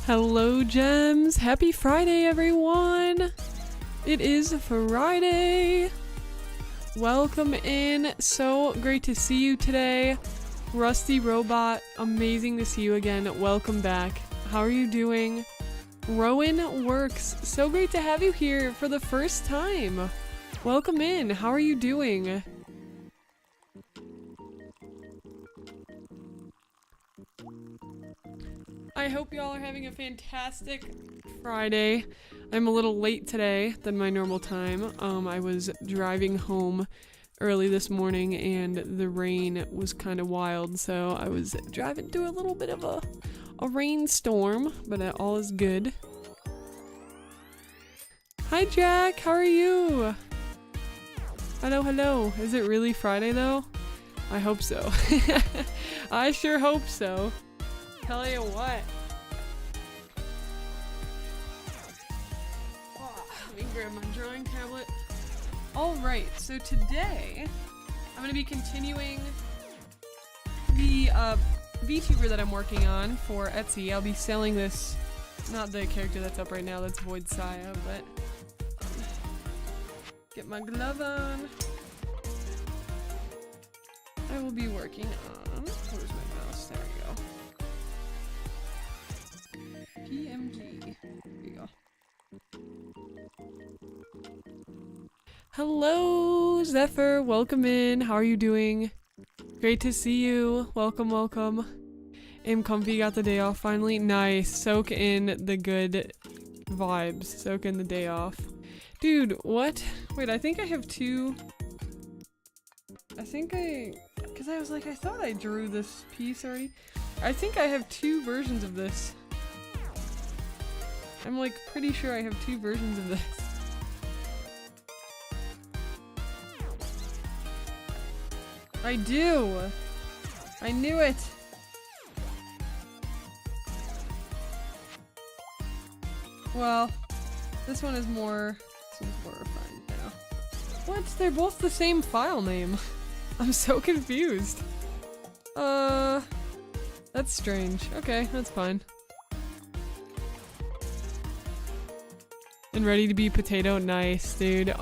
Hello gems, happy Friday everyone! It is Friday! Welcome in, so great to see you today. Rusty Robot, amazing to see you again, welcome back. How are you doing? Rowan Works, so great to have you here for the first time. Welcome in, how are you doing? I hope y'all are having a fantastic Friday. I'm a little late today than my normal time. I was driving home early this morning and the rain was kind of wild, so I was driving through a little bit of a rainstorm, but all is good. Hi Jack, how are you? Hello, hello. Is it really Friday though? I hope so. I sure hope so. Tell you what. Oh, let me grab my drawing tablet. Alright, so today I'm going to be continuing the VTuber that I'm working on for Etsy. I'll be selling this, not the character that's up right now, that's 𝐒𝐻𝐻𝐽, but get my glove on. I will be working on, where's my mouse? There we go. PMG. There you go. Hello, Zephyr. Welcome in. How are you doing? Great to see you. Welcome, welcome. Am comfy. Got the day off finally. Nice. Soak in the good vibes. Soak in the day off. Dude, what? Wait, I think I have two. Because I was like, I thought I drew this piece already. I think I have two versions of this. I'm like pretty sure I have two versions of this. I do! I knew it! Well, this one is more refined now. What? They're both the same file name. I'm so confused. That's strange. Okay, that's fine. And ready to be potato? Nice, dude.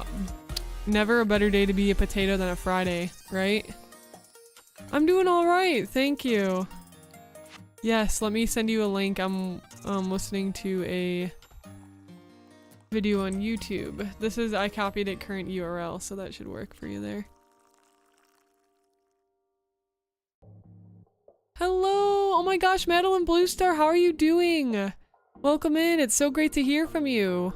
Never a better day to be a potato than a Friday, right? I'm doing alright, thank you. Yes, let me send you a link. I'm listening to a video on YouTube. This is, I copied it current URL, so that should work for you there. Hello! Oh my gosh, Madeline Bluestar, how are you doing? Welcome in, it's so great to hear from you.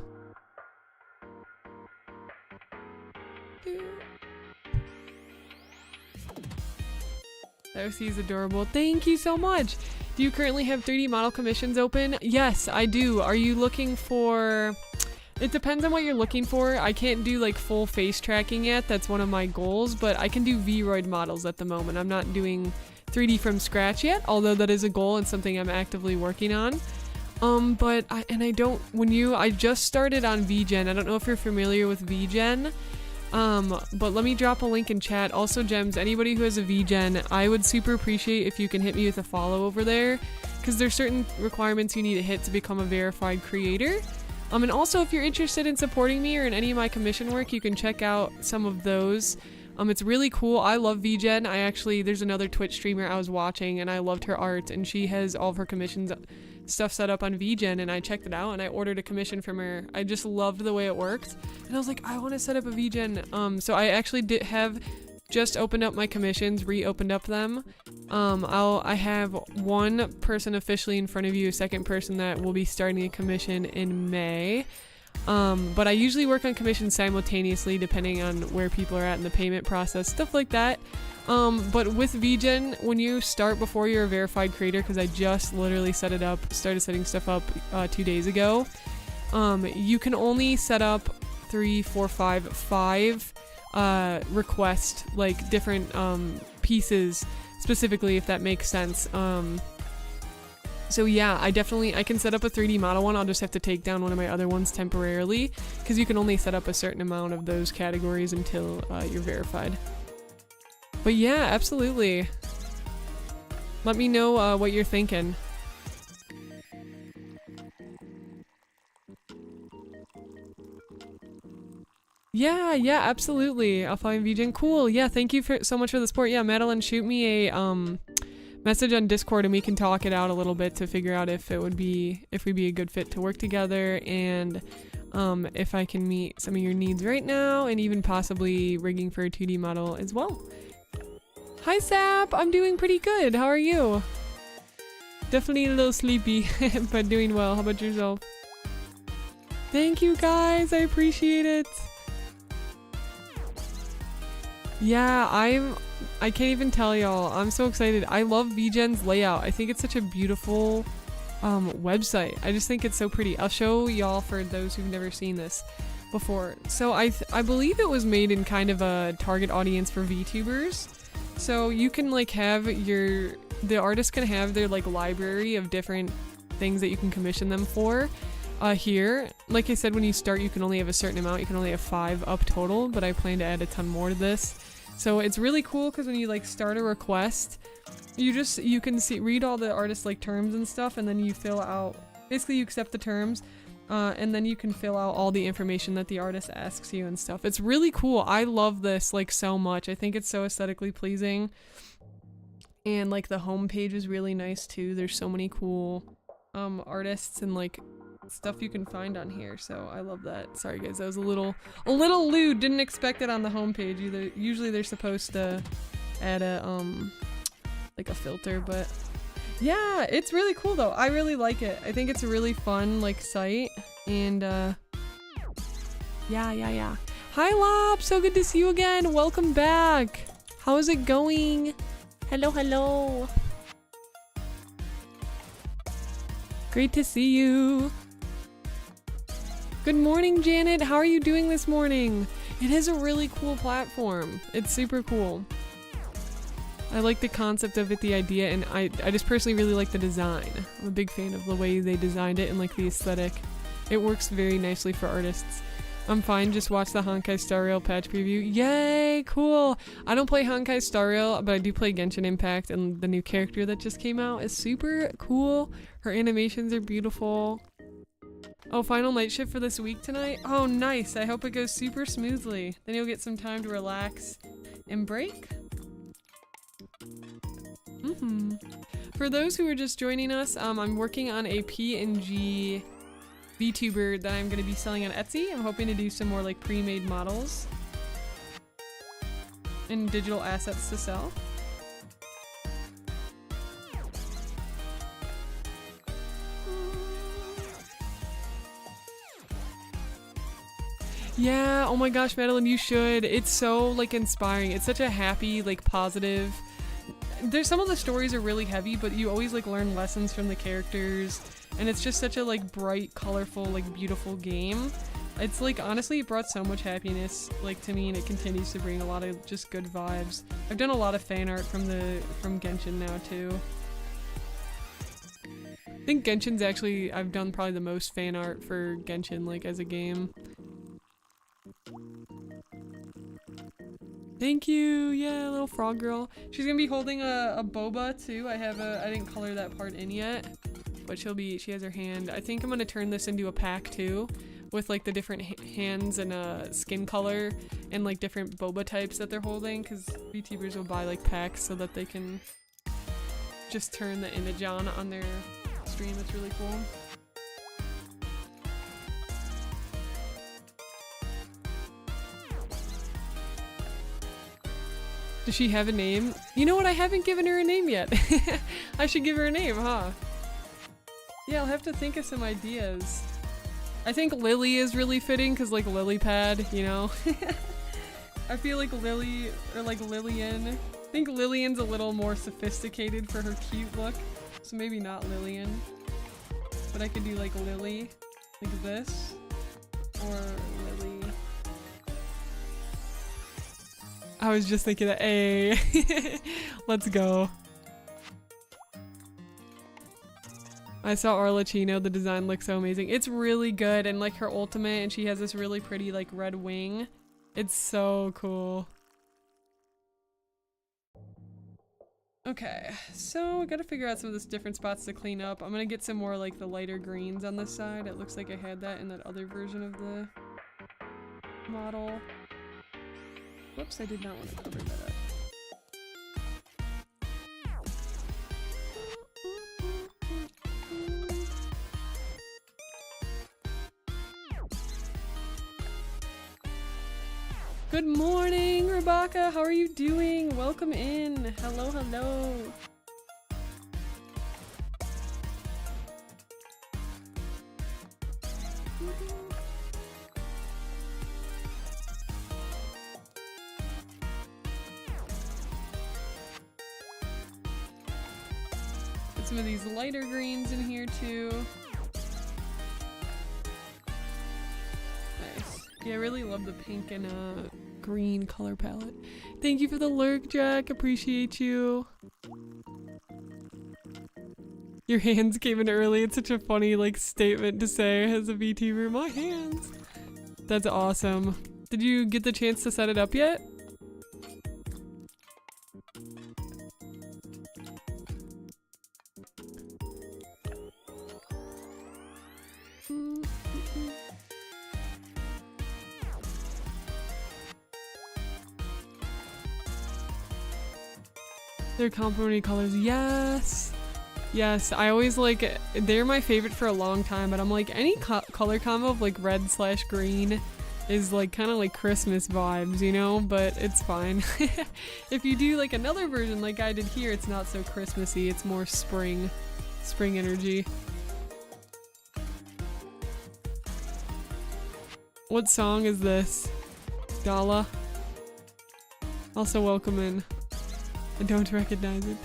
𝐿𝐶 is adorable. Thank you so much. Do you currently have 3D model commissions open? Yes, I do. Are you looking for... It depends on what you're looking for. I can't do like full face tracking yet. That's one of my goals, but I can do Vroid models at the moment. I'm not doing 3D from scratch yet, although that is a goal and something I'm actively working on. I just started on VGen. I don't know if you're familiar with VGen. But let me drop a link in chat. Also, Gems, anybody who has a VGen, I would super appreciate if you can hit me with a follow over there, because there's certain requirements you need to hit to become a verified creator. And also, if you're interested in supporting me or in any of my commission work, you can check out some of those. It's really cool. I love VGen. There's another Twitch streamer I was watching, and I loved her art, and she has all of her commissions stuff set up on VGen, and I checked it out, and I ordered a commission from her. I just loved the way it worked, and I was like, I want to set up a VGen. So I actually have just opened up my commissions, reopened up them. I have one person officially in front of you, a second person that will be starting a commission in May. But I usually work on commissions simultaneously depending on where people are at in the payment process, stuff like that. But with VGen, when you start before you're a verified creator, because I just literally started setting stuff up 2 days ago, you can only set up 3, 4, 5 request, like different pieces specifically, if that makes sense. So yeah, I can set up a 3D model one. I'll just have to take down one of my other ones temporarily, because you can only set up a certain amount of those categories until you're verified. But yeah, absolutely. Let me know what you're thinking. Yeah, absolutely. I'll find VGen. Cool. Yeah, thank you so much for the support. Yeah, Madeline, shoot me a message on Discord and we can talk it out a little bit to figure out if we'd be a good fit to work together, and if I can meet some of your needs right now, and even possibly rigging for a 2D model as well. Hi Sap, I'm doing pretty good. How are you? Definitely a little sleepy, but doing well. How about yourself? Thank you guys, I appreciate it. Yeah, I can't even tell y'all. I'm so excited. I love VGen's layout. I think it's such a beautiful website. I just think it's so pretty. I'll show y'all for those who've never seen this before. So I believe it was made in kind of a target audience for VTubers. So you can like have the artist can have their like library of different things that you can commission them for. Here, like I said, when you start, you can only have a certain amount. You can only have 5 up total, but I plan to add a ton more to this. So it's really cool because when you like start a request, you can read all the artist's like terms and stuff, and then you fill out, basically you accept the terms, and then you can fill out all the information that the artist asks you and stuff. It's really cool. I love this like so much. I think it's so aesthetically pleasing, and like the homepage is really nice too. There's so many cool artists and like stuff you can find on here, so I love that. Sorry guys, that was a little lewd. Didn't expect it on the homepage either. Usually they're supposed to add a like a filter, but yeah, it's really cool though. I really like it. I think it's a really fun like site, and yeah. Hi Lop, so good to see you again. Welcome back. How is it going? Hello. Great to see you. Good morning, Janet. How are you doing this morning? It is a really cool platform. It's super cool. I like the concept of it, the idea, and I just personally really like the design. I'm a big fan of the way they designed it and like the aesthetic. It works very nicely for artists. I'm fine, just watch the Honkai Star Rail patch preview. Yay, cool! I don't play Honkai Star Rail, but I do play Genshin Impact, and the new character that just came out is super cool. Her animations are beautiful. Oh, final night shift for this week tonight? Oh, nice. I hope it goes super smoothly. Then you'll get some time to relax and break. For those who are just joining us, I'm working on a PNG VTuber that I'm going to be selling on Etsy. I'm hoping to do some more like pre-made models and digital assets to sell. Yeah, oh my gosh, Madeline, you should. It's so like inspiring. It's such a happy, like positive, there's some of the stories are really heavy, but you always like learn lessons from the characters, and it's just such a like bright, colorful, like beautiful game. It's like, honestly, it brought so much happiness like to me, and it continues to bring a lot of just good vibes. I've done a lot of fan art from Genshin now too. I think Genshin's actually, I've done probably the most fan art for Genshin like as a game. Thank you, yeah, little frog girl. She's gonna be holding a boba too. I didn't color that part in yet, but she has her hand. I think I'm gonna turn this into a pack too, with like the different hands and skin color and like different boba types that they're holding, because VTubers will buy like packs so that they can just turn the image on their stream. It's really cool. Does she have a name? You know what? I haven't given her a name yet. I should give her a name, huh? Yeah, I'll have to think of some ideas. I think Lily is really fitting because like lily pad, you know? I feel like Lily or like Lillian. I think Lillian's a little more sophisticated for her cute look. So maybe not Lillian. But I could do like Lily, like this. Or Lily. I was just thinking that, hey, let's go. I saw Arlecchino, the design looks so amazing. It's really good, and like her ultimate, and she has this really pretty like red wing. It's so cool. Okay, so I gotta figure out some of these different spots to clean up. I'm gonna get some more like the lighter greens on this side. It looks like I had that in that other version of the model. Whoops, I did not want to cover that up. Good morning, Rebecca. How are you doing? Welcome in. Hello, hello. Put some of these lighter greens in here too. Nice. Yeah, I really love the pink and green color palette. Thank you for the lurk, Jack. Appreciate you. Your hands came in early. It's such a funny like statement to say as a VTuber. My hands. That's awesome. Did you get the chance to set it up yet? They're complementary colors. Yes. Yes, I always like, they're my favorite for a long time, but I'm like, any color combo of like red / green is like kind of like Christmas vibes, you know, but it's fine. If you do like another version like I did here, it's not so Christmassy, it's more spring energy. What song is this? Gala? Also welcome in. I don't recognize it.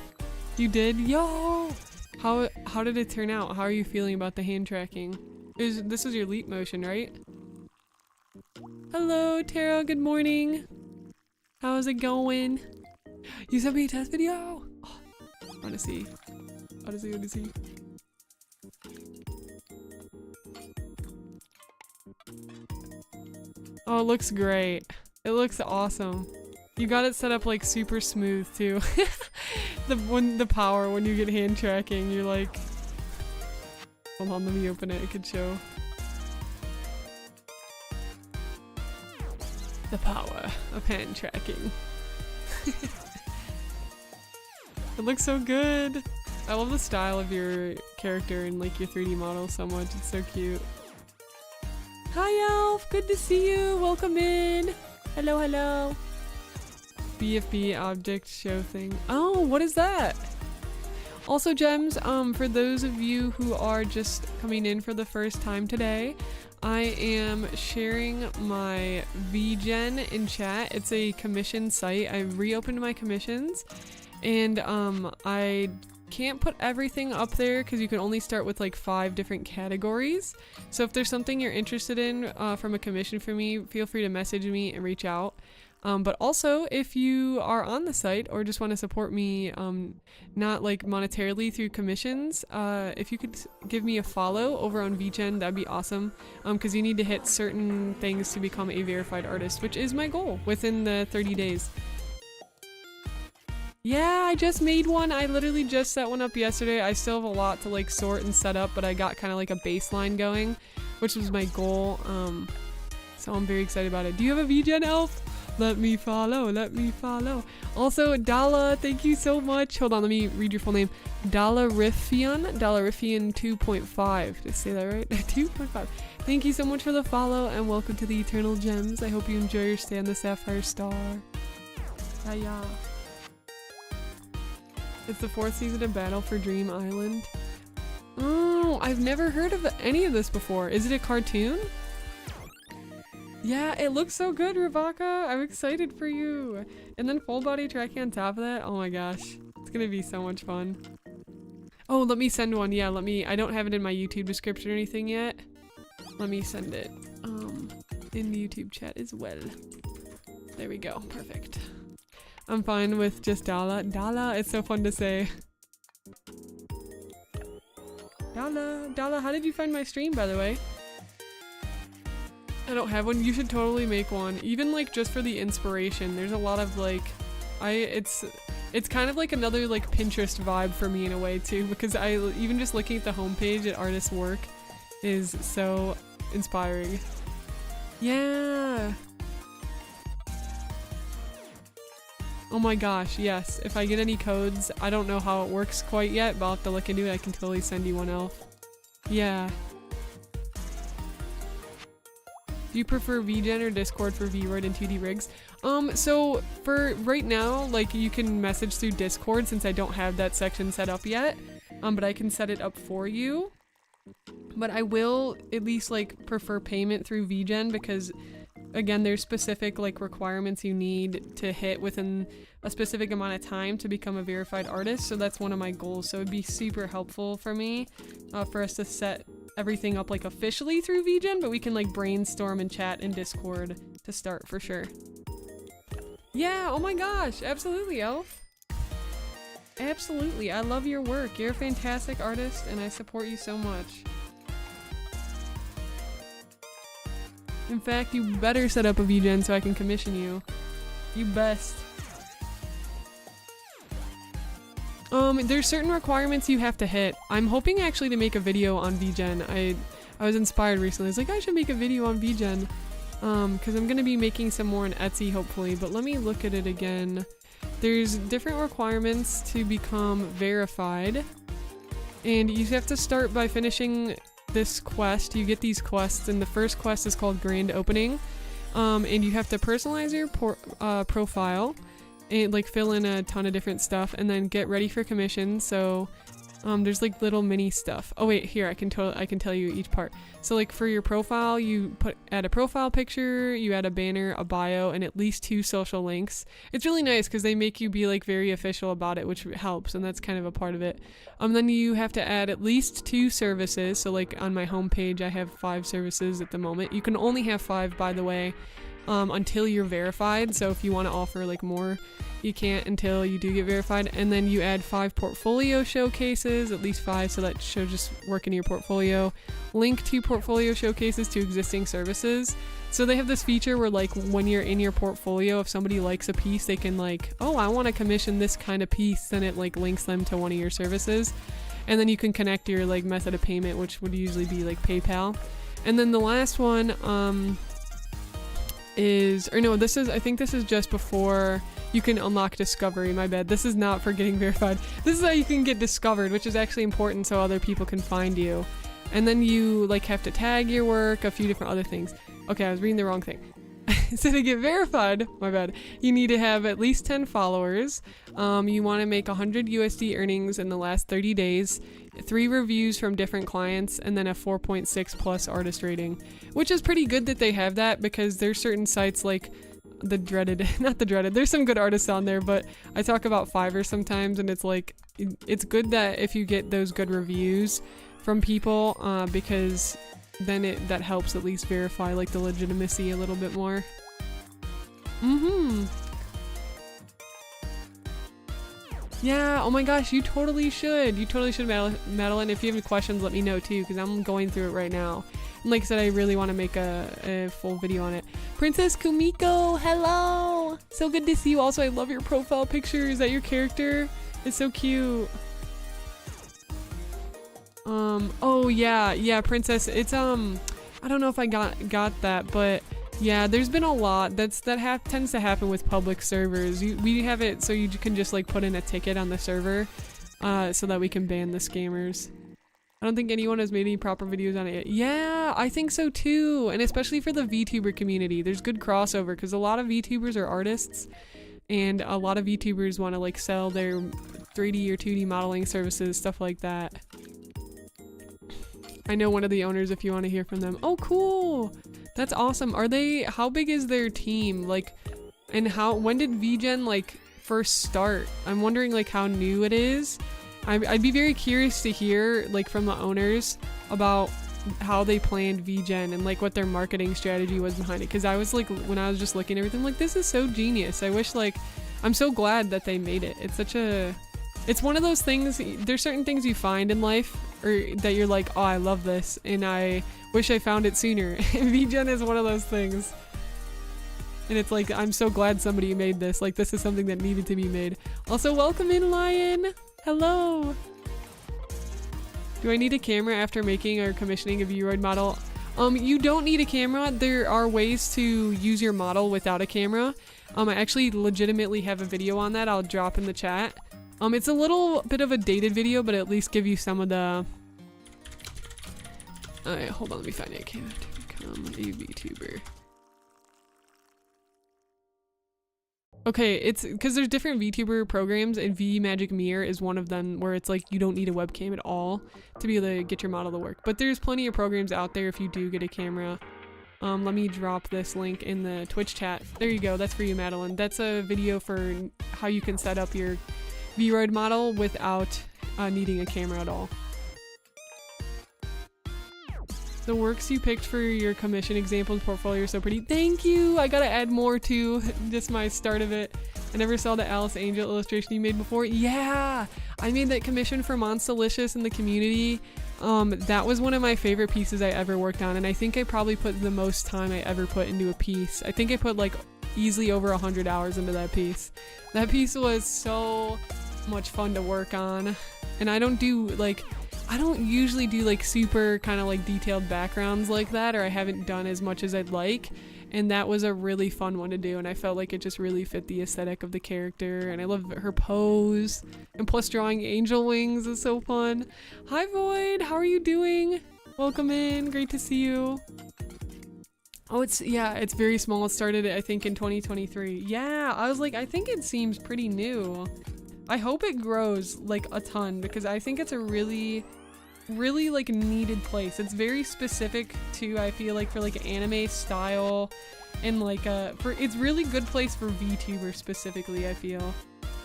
You did? Yo! How did it turn out? How are you feeling about the hand tracking? This was your leap motion, right? Hello, Tara. Good morning. How's it going? You sent me a test video? Oh, I wanna see. I wanna see. Oh, it looks great. It looks awesome. You got it set up like super smooth too. the power when you get hand tracking, you're like, hold on, let me open it. It could show the power of hand tracking. It looks so good. I love the style of your character and like your 3D model so much. It's so cute. Hi Elf, good to see you. Welcome in. Hello, hello. BFB object show thing. Oh, what is that? Also, Gems, for those of you who are just coming in for the first time today, I am sharing my VGen in chat. It's a commission site. I reopened my commissions, And I can't put everything up there because you can only start with like 5 different categories. So if there's something you're interested in from a commission for me, feel free to message me and reach out. But also, if you are on the site or just want to support me, not like monetarily through commissions, if you could give me a follow over on 𝐕𝐻𝐻, that'd be awesome. Because you need to hit certain things to become a verified artist, which is my goal within the 30 days. Yeah, I just made one. I literally just set one up yesterday. I still have a lot to like sort and set up, but I got kind of like a baseline going, which was my goal. So I'm very excited about it. Do you have a 𝐕𝐻𝐻 elf? Let me follow, let me follow. Also, Dala, thank you so much. Hold on, let me read your full name. Dalarifian 2.5. Did I say that right? 2.5. Thank you so much for the follow and welcome to the Eternal Gems. I hope you enjoy your stay on the Sapphire Star. Yeah. It's the 4th season of Battle for Dream Island. Oh, I've never heard of any of this before. Is it a cartoon? Yeah, it looks so good, Rebecca. I'm excited for you. And then full body tracking on top of that. Oh my gosh. It's gonna be so much fun. Oh, let me send one. Yeah, I don't have it in my YouTube description or anything yet. Let me send it in the YouTube chat as well. There we go. Perfect. I'm fine with just Dala. Dala, it's so fun to say. Dala, how did you find my stream, by the way? I don't have one. You should totally make one. Even like just for the inspiration. There's a lot of like, it's kind of like another like Pinterest vibe for me in a way too, because even just looking at the homepage at artists' work is so inspiring. Yeah. Oh my gosh, yes. If I get any codes, I don't know how it works quite yet, but I'll have to look into it. I can totally send you one, Elf. Yeah. Do you prefer 𝐕𝐻𝐻 or Discord for VRoid and 2D rigs? So for right now, like you can message through Discord since I don't have that section set up yet. But I can set it up for you. But I will at least like prefer payment through 𝐕𝐻𝐻 because again, there's specific like requirements you need to hit within a specific amount of time to become a verified artist. So that's one of my goals. So it'd be super helpful for me for us to set everything up like officially through 𝐕𝐻𝐻, but we can like brainstorm and chat in Discord to start for sure. Yeah, oh my gosh, absolutely, Elf. Absolutely, I love your work. You're a fantastic artist and I support you so much. In fact, you better set up a 𝐕𝐻𝐻 so I can commission you. You best. There's certain requirements you have to hit. I'm hoping actually to make a video on 𝐕𝐻𝐻. I was inspired recently. I was like, I should make a video on 𝐕𝐻𝐻. Because I'm gonna be making some more on Etsy hopefully, but let me look at it again. There's different requirements to become verified. And you have to start by finishing this quest. You get these quests, and the first quest is called Grand Opening. And you have to personalize your profile and like fill in a ton of different stuff and then get ready for commission. So there's like little mini stuff. Oh wait, here I can tell you each part. So like for your profile, you add a profile picture, you add a banner, a bio, and at least 2 social links. It's really nice because they make you be like very official about it, which helps, and that's kind of a part of it. Then you have to add at least 2 services. So like on my homepage, I have 5 services at the moment. You can only have 5, by the way, until you're verified. So if you want to offer like more, you can't until you do get verified. And then you add 5 portfolio showcases, at least 5, so that show just work in your portfolio. Link to portfolio showcases to existing services. So they have this feature where like when you're in your portfolio, if somebody likes a piece, they can like, oh, I want to commission this kind of piece, then it like links them to one of your services. And then you can connect your like method of payment, which would usually be like PayPal. And then the last one I think this is just before you can unlock discovery. My bad. This is not for getting verified. This is how you can get discovered, which is actually important so other people can find you. And then you like have to tag your work, a few different other things. Okay, I was reading the wrong thing. So to get verified, my bad, you need to have at least 10 followers. You want to make 100 USD earnings in the last 30 days, 3 reviews from different clients, and then a 4.6 plus artist rating, which is pretty good that they have that because there's certain sites like the dreaded, not the dreaded, there's some good artists on there, but I talk about Fiverr sometimes, and it's like, it's good that if you get those good reviews from people, because then that helps at least verify like the legitimacy a little bit more. Yeah, oh my gosh, you totally should. You totally should, Madeline. If you have any questions, let me know too, because I'm going through it right now. And like I said, I really want to make a full video on it. Princess Kumiko, hello! So good to see you. Also, I love your profile picture. Is that your character? It's so cute. Oh yeah, Princess. It's I don't know if I got that, but yeah, there's been a lot that tends to happen with public servers. We have it so you can just like put in a ticket on the server, so that we can ban the scammers. I don't think anyone has made any proper videos on it yet. Yeah, I think so too, and especially for the VTuber community, there's good crossover because a lot of VTubers are artists, and a lot of VTubers want to like sell their 3D or 2D modeling services, stuff like that. I know one of the owners if you want to hear from them. Oh, cool! That's awesome. How big is their team? Like, and when did VGen like first start? I'm wondering like how new it is. I'd be very curious to hear like from the owners about how they planned VGen and like what their marketing strategy was behind it. Cause I was like, when I was just looking at everything, like this is so genius. I wish I'm so glad that they made it. It's one of those things, there's certain things you find in life or that you're like, oh, I love this and I wish I found it sooner. VGen is one of those things. And it's like, I'm so glad somebody made this. Like, this is something that needed to be made. Also, welcome in, Lion! Hello! Do I need a camera after making or commissioning a VRoid model? You don't need a camera. There are ways to use your model without a camera. I actually legitimately have a video on that I'll drop in the chat. It's a little bit of a dated video, but at least give you some of the... Alright, hold on, let me find it. I can't have to become a VTuber. Okay, it's because there's different VTuber programs, and VMagic Mirror is one of them where it's like you don't need a webcam at all to be able to get your model to work. But there's plenty of programs out there if you do get a camera. Let me drop this link in the Twitch chat. There you go, that's for you, Madeline. That's a video for how you can set up your VRoid model without needing a camera at all. The works you picked for your commission examples portfolio are so pretty. Thank you! I gotta add more to just my start of it. I never saw the Alice Angel illustration you made before. Yeah! I made that commission for Monstalicious in the community. That was one of my favorite pieces I ever worked on, and I think I probably put the most time I ever put into a piece. I think I put like easily over 100 hours into that piece. That piece was so much fun to work on. And I don't usually do like super kind of like detailed backgrounds like that, or I haven't done as much as I'd like, and that was a really fun one to do, and I felt like it just really fit the aesthetic of the character, and I love her pose, and plus drawing angel wings is so fun. Hi Void, how are you doing? Welcome in, great to see you. Oh, it's very small. It started I think in 2023. Yeah, I was like, I think it seems pretty new. I hope it grows like a ton because I think it's a really like needed place. It's very specific to, I feel like, for like anime style and like it's really good place for VTubers specifically, I feel.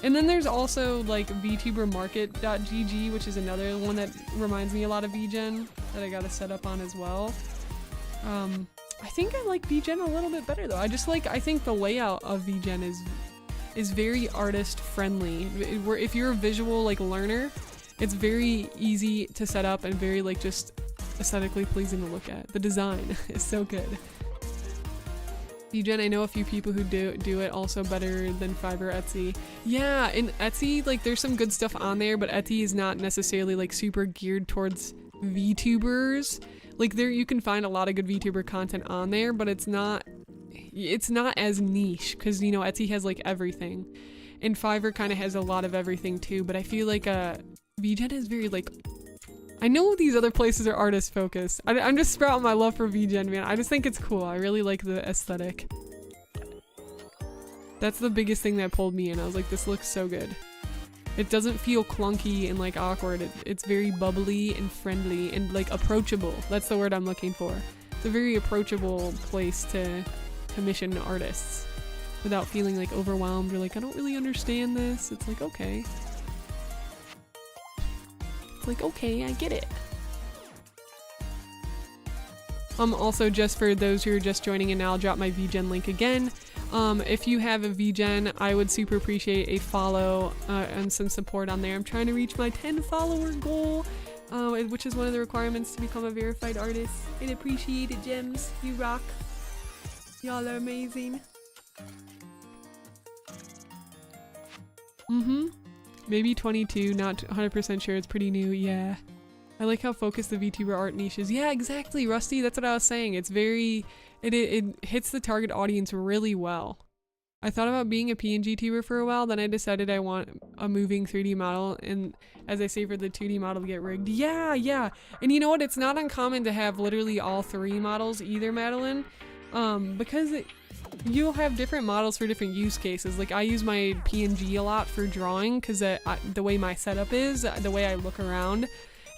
And then there's also like VTubermarket.gg, which is another one that reminds me a lot of VGen that I gotta set up on as well. I think I like VGen a little bit better though. I think the layout of VGen is very artist friendly. If you're a visual like learner, it's very easy to set up and very like just aesthetically pleasing to look at. The design is so good. VGen, I know a few people who do it also better than Fiverr, Etsy. Yeah, in Etsy, like there's some good stuff on there, but Etsy is not necessarily like super geared towards VTubers. Like there, you can find a lot of good VTuber content on there, but it's not as niche because, you know, Etsy has like everything, and Fiverr kind of has a lot of everything too. But I feel like VGen is very like, I know these other places are artist focused. I'm just sprouting my love for VGen, man. I just think it's cool. I really like the aesthetic. That's the biggest thing that pulled me in. I was like, this looks so good. It doesn't feel clunky and like awkward. It's very bubbly and friendly and like approachable. That's the word I'm looking for. It's a very approachable place to commission artists. without feeling like overwhelmed or like I don't really understand this. It's like, okay. It's like, okay, I get it. Also, just for those who are just joining in now, I'll drop my VGen link again. If you have a VGen, I would super appreciate a follow and some support on there. I'm trying to reach my 10 follower goal, which is one of the requirements to become a verified artist. I'd appreciate it, gems. You rock. Y'all are amazing. Maybe 22, not 100% sure. It's pretty new, yeah. I like how focused the VTuber art niche is. Yeah, exactly, Rusty. That's what I was saying. It's very... It hits the target audience really well. I thought about being a PNG tuber for a while, then I decided I want a moving 3D model, and as I say, for the 2D model to get rigged. Yeah, yeah. And you know what? It's not uncommon to have literally all 3 models either, Madeline. Because you'll have different models for different use cases. Like, I use my PNG a lot for drawing, because the way my setup is, the way I look around,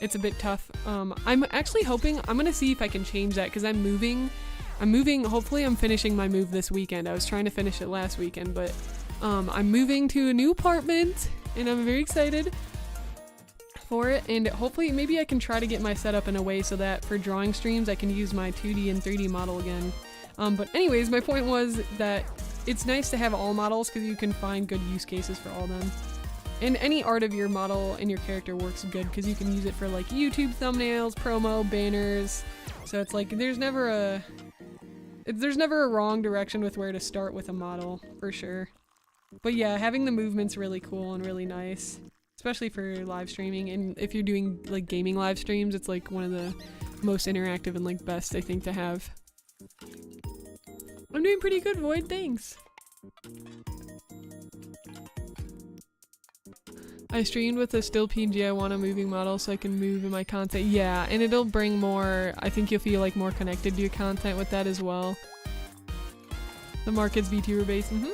it's a bit tough. I'm actually hoping, I'm gonna see if I can change that, because I'm moving, hopefully I'm finishing my move this weekend. I was trying to finish it last weekend, but I'm moving to a new apartment, and I'm very excited for it, and hopefully maybe I can try to get my setup in a way so that for drawing streams I can use my 2D and 3D model again. But anyways, my point was that it's nice to have all models because you can find good use cases for all of them. And any art of your model and your character works good because you can use it for like YouTube thumbnails, promo, banners. So it's like there's never a wrong direction with where to start with a model, for sure. But yeah, having the movement's really cool and really nice, especially for live streaming. And if you're doing like gaming live streams, it's like one of the most interactive and like best, I think, to have. I'm doing pretty good, Void, thanks. I streamed with a still PNG. I want a moving model so I can move in my content. Yeah, and it'll bring more, I think you'll feel like more connected to your content with that as well. The market's VTuber based. And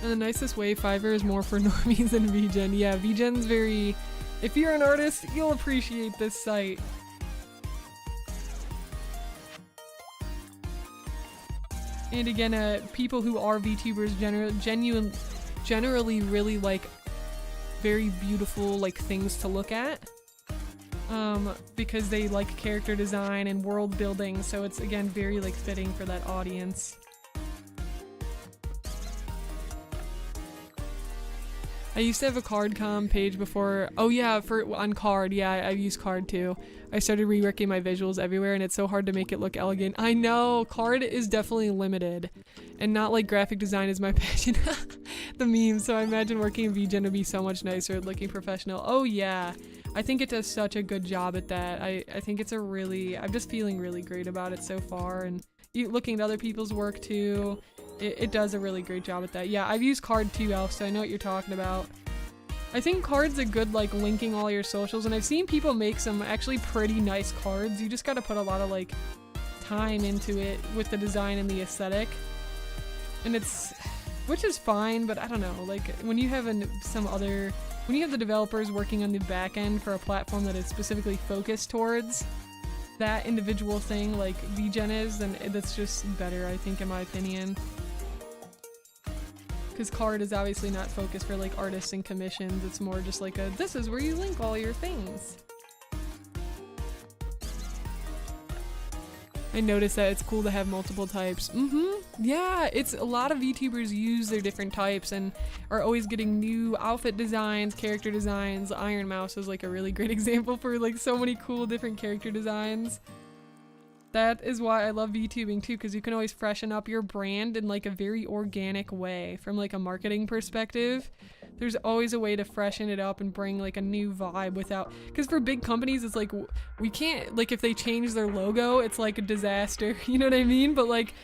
the nicest way, Fiverr is more for normies than VGen. Yeah, VGen's very, if you're an artist, you'll appreciate this site. And again, people who are VTubers generally really like very beautiful like things to look at, because they like character design and world building, so it's again very like fitting for that audience. I used to have a card.com page before. Oh yeah, on card. Yeah, I've used card too. I started reworking my visuals everywhere, and it's so hard to make it look elegant. I know, card is definitely limited, and not like graphic design is my passion. The memes, so I imagine working in VGen would be so much nicer, looking professional. Oh yeah, I think it does such a good job at that. I think it's I'm just feeling really great about it so far, and looking at other people's work too. It does a really great job at that. Yeah, I've used card too, Elf, so I know what you're talking about. I think card's a good like linking all your socials, and I've seen people make some actually pretty nice cards. You just gotta put a lot of like time into it with the design and the aesthetic, and which is fine, but I don't know, like when you have when you have the developers working on the back end for a platform that is specifically focused towards that individual thing like VGen is, then that's just better, I think, in my opinion. Because card is obviously not focused for like artists and commissions, it's more just like this is where you link all your things. I noticed that it's cool to have multiple types. Yeah, it's a lot of VTubers use their different types and are always getting new outfit designs, character designs. Iron Mouse is like a really great example for like so many cool different character designs. That is why I love VTubing too, because you can always freshen up your brand in like a very organic way from like a marketing perspective. There's always a way to freshen it up and bring like a new vibe without, because for big companies it's like we can't, like if they change their logo it's like a disaster, you know what I mean? But like,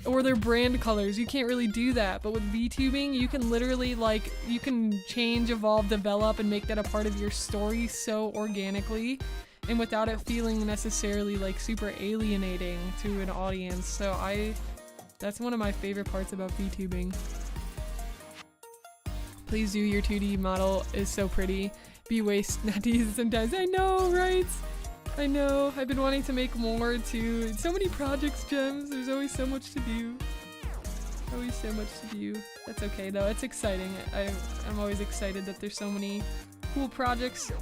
or their brand colors, you can't really do that. But with VTubing you can literally like, you can change, evolve, develop, and make that a part of your story so organically, and without it feeling necessarily like super alienating to an audience. So that's one of my favorite parts about VTubing. Please do, your 2D model is so pretty. Be waste not to use it sometimes. I know, right? I know, I've been wanting to make more too. So many projects, Gems, there's always so much to do. Always so much to view. That's okay though, it's exciting. I'm always excited that there's so many cool projects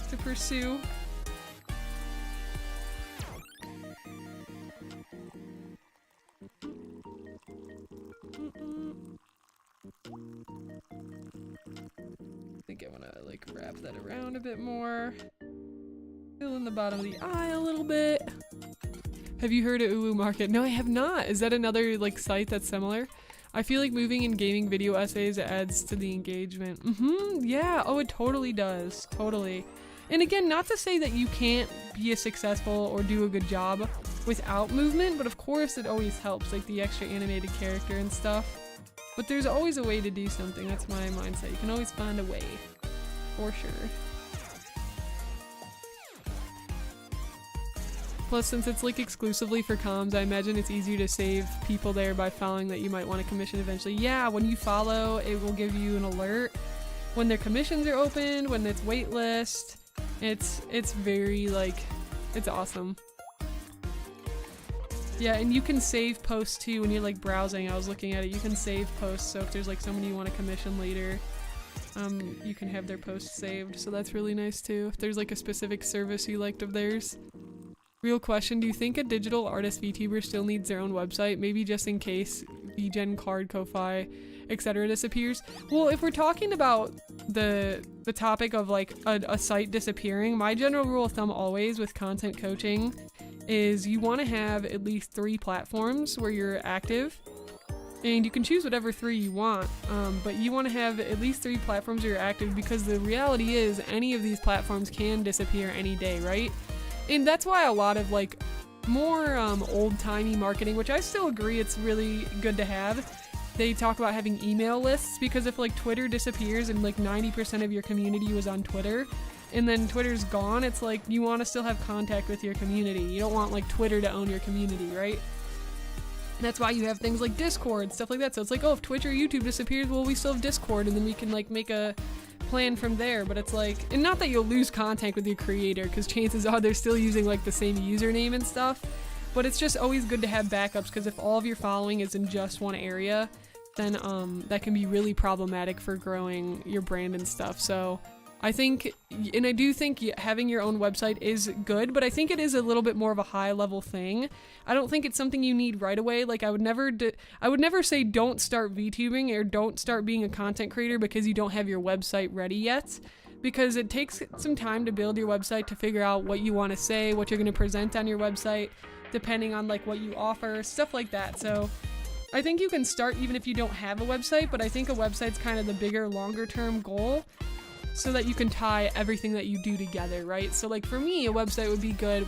to pursue. I think I want to like wrap that around a bit more. Fill in the bottom of the eye a little bit. Have you heard of 𝐒𝐮𝐩 Market? No, I have not. Is that another like site that's similar? I feel like moving in gaming video essays adds to the engagement. Yeah, oh it totally does. Totally. And again, not to say that you can't be a successful or do a good job without movement, but of course it always helps, like the extra animated character and stuff. But there's always a way to do something. That's my mindset. You can always find a way. For sure. Plus, since it's like exclusively for comms, I imagine it's easier to save people there by following that you might want to commission eventually. Yeah, when you follow, it will give you an alert when their commissions are open, when it's waitlist. It's very like, it's awesome. Yeah, and you can save posts too when you're like browsing. I was looking at it. You can save posts, so if there's like somebody you want to commission later, you can have their posts saved. So that's really nice too. If there's like a specific service you liked of theirs. Real question, do you think a digital artist VTuber still needs their own website? Maybe just in case 𝐒𝐮𝐩𝐽, �Card, Ko-Fi, etc. disappears? Well, if we're talking about the topic of like a site disappearing, my general rule of thumb always with content coaching is you want to have at least 3 platforms where you're active. And you can choose whatever 3 you want, but you want to have at least 3 platforms where you're active, because the reality is any of these platforms can disappear any day, right? And that's why a lot of like more old-timey marketing, which I still agree it's really good to have, they talk about having email lists, because if like Twitter disappears and like 90% of your community was on Twitter and then Twitter's gone, it's like you want to still have contact with your community. You don't want like Twitter to own your community, right? That's why you have things like Discord, stuff like that. So it's like, oh, if Twitch or YouTube disappears, well, we still have Discord, and then we can like make a plan from there. But it's like, and not that you'll lose contact with your creator, because chances are they're still using like the same username and stuff, but it's just always good to have backups, because if all of your following is in just one area, then that can be really problematic for growing your brand and stuff. So I think, and I do think having your own website is good, but I think it is a little bit more of a high level thing. I don't think it's something you need right away. Like I would never say don't start VTubing or don't start being a content creator because you don't have your website ready yet, because it takes some time to build your website, to figure out what you want to say, what you're going to present on your website, depending on like what you offer, stuff like that. So I think you can start even if you don't have a website, but I think a website's kind of the bigger, longer term goal, so that you can tie everything that you do together, right? So like for me, a website would be good,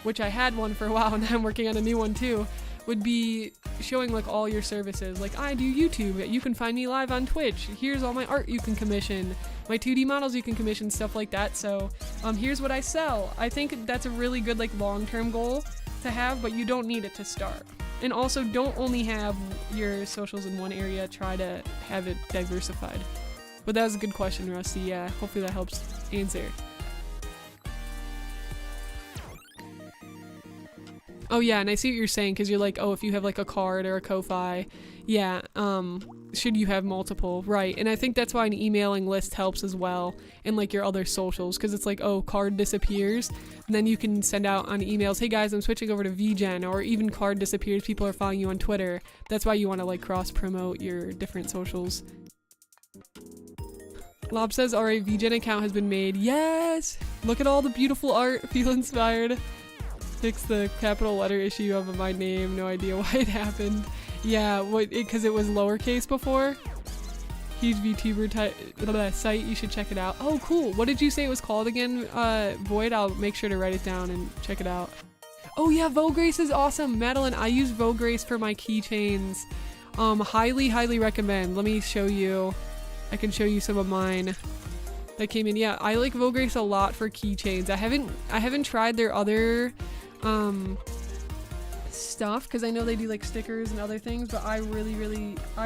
which I had one for a while and I'm working on a new one too, would be showing like all your services. Like I do YouTube, you can find me live on Twitch, here's all my art you can commission, my 2D models you can commission, stuff like that. So here's what I sell. I think that's a really good like long-term goal to have, but you don't need it to start. And also don't only have your socials in one area, try to have it diversified. But that was a good question, Rusty. Yeah, hopefully that helps answer. Oh yeah, and I see what you're saying, because you're like, oh, if you have like a card or a Ko-Fi, yeah, should you have multiple? Right, and I think that's why an emailing list helps as well, and like your other socials, because it's like, oh, card disappears, and then you can send out on emails, hey guys, I'm switching over to 𝐒𝐿, or even card disappears, people are following you on Twitter. That's why you want to like cross-promote your different socials. Lob says, alright, 𝐒𝐿 account has been made. Yes! Look at all the beautiful art. Feel inspired. Fix the capital letter issue of my name. No idea why it happened. Yeah, because it was lowercase before. Huge VTuber site. You should check it out. Oh, cool. What did you say it was called again, Void? I'll make sure to write it down and check it out. Oh yeah, 𝐿𝐿𝐺 is awesome. Madeline, I use 𝐿𝐿𝐺 for my keychains. Highly recommend. Let me show you. I can show you some of mine that came in. Yeah, I like 𝐿𝐿𝐺 a lot for keychains. I haven't tried their other stuff, because I know they do like stickers and other things, but I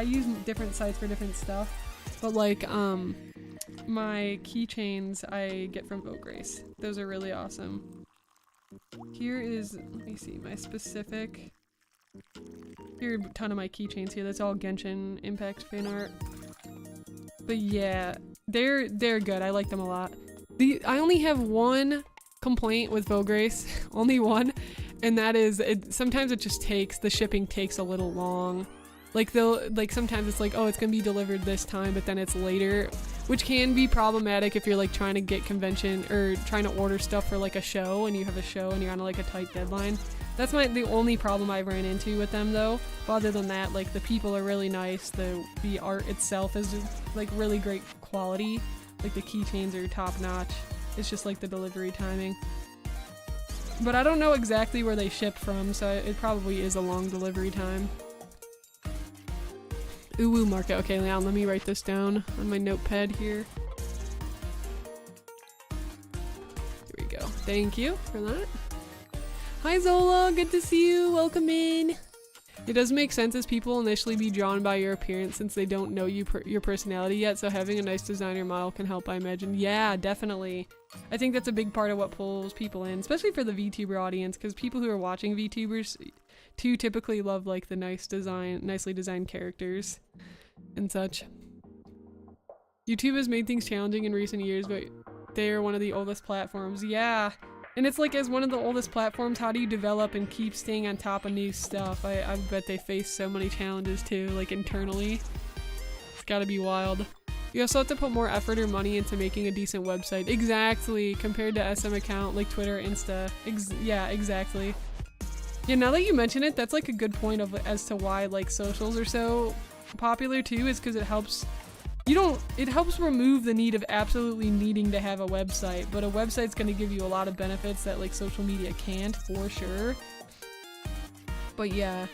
use different sites for different stuff. But like my keychains I get from 𝐿𝐿𝐺. Those are really awesome. Here is, let me see, my specific Here are a ton of my keychains here. That's all Genshin Impact fan art. But yeah, they're good. I like them a lot. I only have one complaint with 𝐿𝐺𝐻𝐺, only one, and that is sometimes it just the shipping takes a little long. Like sometimes it's like, oh, it's gonna be delivered this time, but then it's later, which can be problematic if you're like trying to get convention or trying to order stuff for like a show and you have a show and you're on like a tight deadline. That's the only problem I've ran into with them though. But other than that, like the people are really nice. The art itself is just like really great quality. Like the keychains are top notch. It's just like the delivery timing. But I don't know exactly where they ship from, so it probably is a long delivery time. 𝐿𝐿 market. Okay, Leon, let me write this down on my notepad here. Here we go. Thank you for that. Hi Zola, good to see you. Welcome in. It does make sense as people initially be drawn by your appearance since they don't know your personality yet, so having a nice designer model can help, I imagine. Yeah, definitely. I think that's a big part of what pulls people in, especially for the VTuber audience, because people who are watching VTubers too typically love like the nicely designed characters and such. YouTube has made things challenging in recent years, but they are one of the oldest platforms. Yeah. And it's like, as one of the oldest platforms, how do you develop and keep staying on top of new stuff? I bet they face so many challenges too, like internally. It's gotta be wild. You also have to put more effort or money into making a decent website. Exactly, compared to SM account like Twitter, Insta. Yeah, exactly. Yeah, now that you mention it, that's like a good point as to why like socials are so popular too, is because it helps remove the need of absolutely needing to have a website, but a website's going to give you a lot of benefits that like social media can't, for sure. But yeah,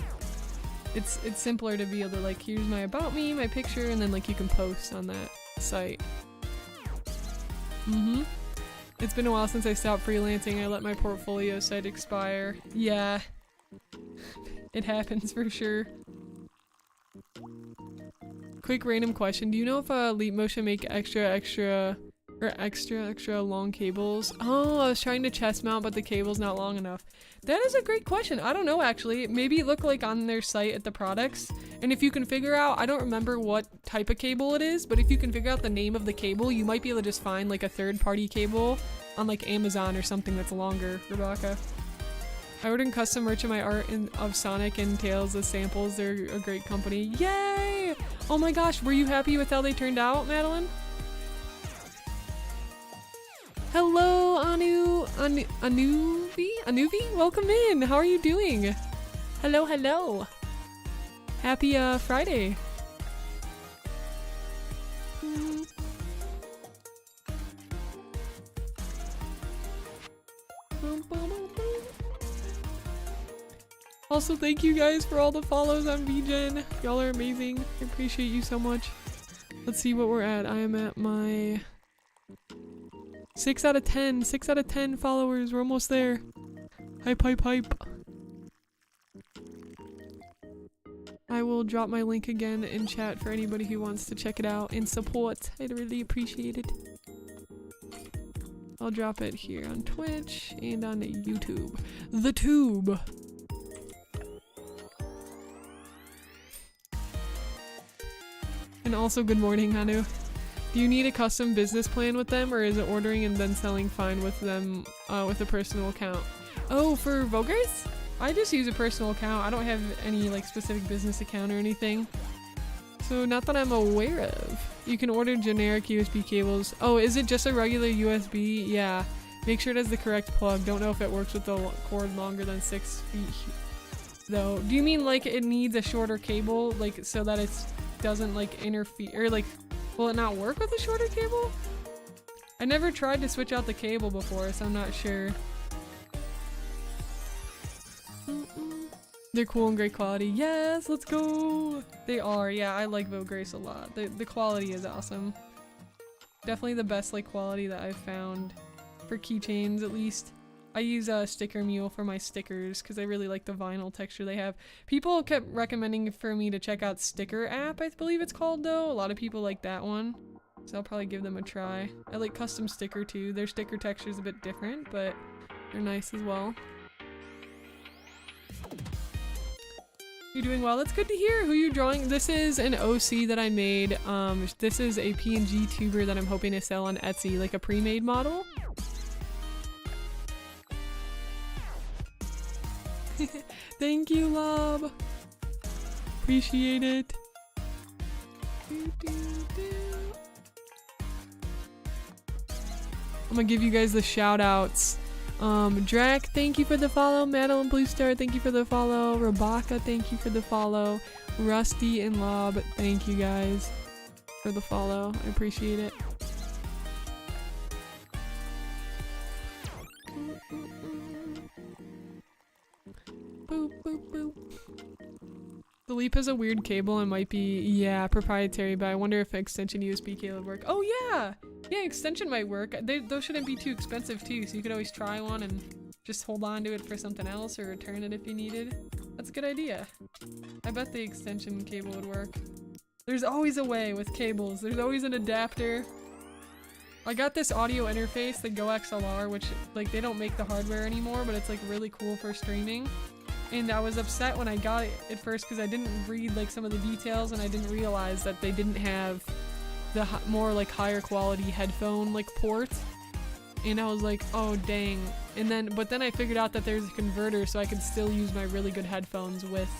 it's simpler to be able to like, here's my about me, my picture, and then like you can post on that site. It's been a while since I stopped freelancing. I let my portfolio site expire. Yeah, it happens for sure. Quick random question. Do you know if Leapmotion make extra long cables? Oh, I was trying to chest mount, but the cable's not long enough. That is a great question. I don't know actually. Maybe look like on their site at the products. And if you can figure out, I don't remember what type of cable it is, but if you can figure out the name of the cable, you might be able to just find like a third-party cable on like Amazon or something that's longer, Rebecca. I ordered custom merch of my art of Sonic and Tails as samples. They're a great company. Yay! Oh my gosh, were you happy with how they turned out, Madeline? Hello, Anuvi? Welcome in. How are you doing? Hello, hello. Happy Friday. Also, thank you guys for all the follows on VGen. Y'all are amazing. I appreciate you so much. Let's see what we're at. I am at my 6 out of 10. 6 out of 10 followers. We're almost there. Hype, hype, hype. I will drop my link again in chat for anybody who wants to check it out and support. I'd really appreciate it. I'll drop it here on Twitch and on YouTube. The Tube. And also, good morning, Hanu. Do you need a custom business plan with them, or is it ordering and then selling fine with them with a personal account? Oh, for 𝐿𝐺𝐻𝐺? I just use a personal account. I don't have any like specific business account or anything. So not that I'm aware of. You can order generic USB cables. Oh, is it just a regular USB? Yeah. Make sure it has the correct plug. Don't know if it works with the cord longer than 6 feet though. Do you mean like it needs a shorter cable, like so that it doesn't like interfere, or like will it not work with a shorter cable? I never tried to switch out the cable before, so I'm not sure. They're cool and great quality. Yes, let's go! They are, yeah, I like 𝐿𝐺𝐻𝐺 a lot. The quality is awesome. Definitely the best like quality that I've found for keychains, at least. I use Sticker Mule for my stickers because I really like the vinyl texture they have. People kept recommending for me to check out Sticker app, I believe it's called though. A lot of people like that one, so I'll probably give them a try. I like Custom Sticker too. Their sticker texture is a bit different, but they're nice as well. You're doing well. That's good to hear. Who are you drawing? This is an OC that I made. This is a PNG tuber that I'm hoping to sell on Etsy, like a pre-made model. Thank you, Lob. Appreciate it. I'm gonna give you guys the shout outs. Drac, thank you for the follow. Madeline Blue Star, thank you for the follow. Rabaka, thank you for the follow. Rusty and Lob, thank you guys for the follow. I appreciate it. Boop, boop, boop. The Leap has a weird cable and might be, yeah, proprietary, but I wonder if extension USB cable would work. Oh yeah! Yeah, extension might work. Those shouldn't be too expensive too, so you could always try one and just hold on to it for something else or return it if you needed. That's a good idea. I bet the extension cable would work. There's always a way with cables. There's always an adapter. I got this audio interface, the 𝐿XLR, which, like, they don't make the hardware anymore, but it's, like, really cool for streaming. And I was upset when I got it at first because I didn't read, like, some of the details and I didn't realize that they didn't have the more, like, higher quality headphone, like, port. And I was like, oh, dang. But then I figured out that there's a converter so I could still use my really good headphones with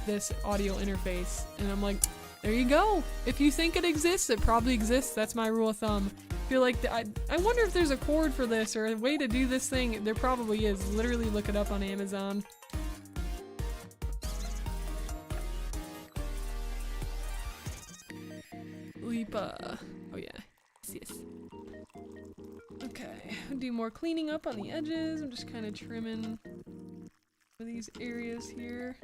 this audio interface. And I'm like, there you go. If you think it exists, it probably exists. That's my rule of thumb. I feel like I wonder if there's a cord for this or a way to do this thing. There probably is. Literally look it up on Amazon. Leapa. Oh yeah. Yes. Okay. I'll do more cleaning up on the edges. I'm just kind of trimming for these areas here.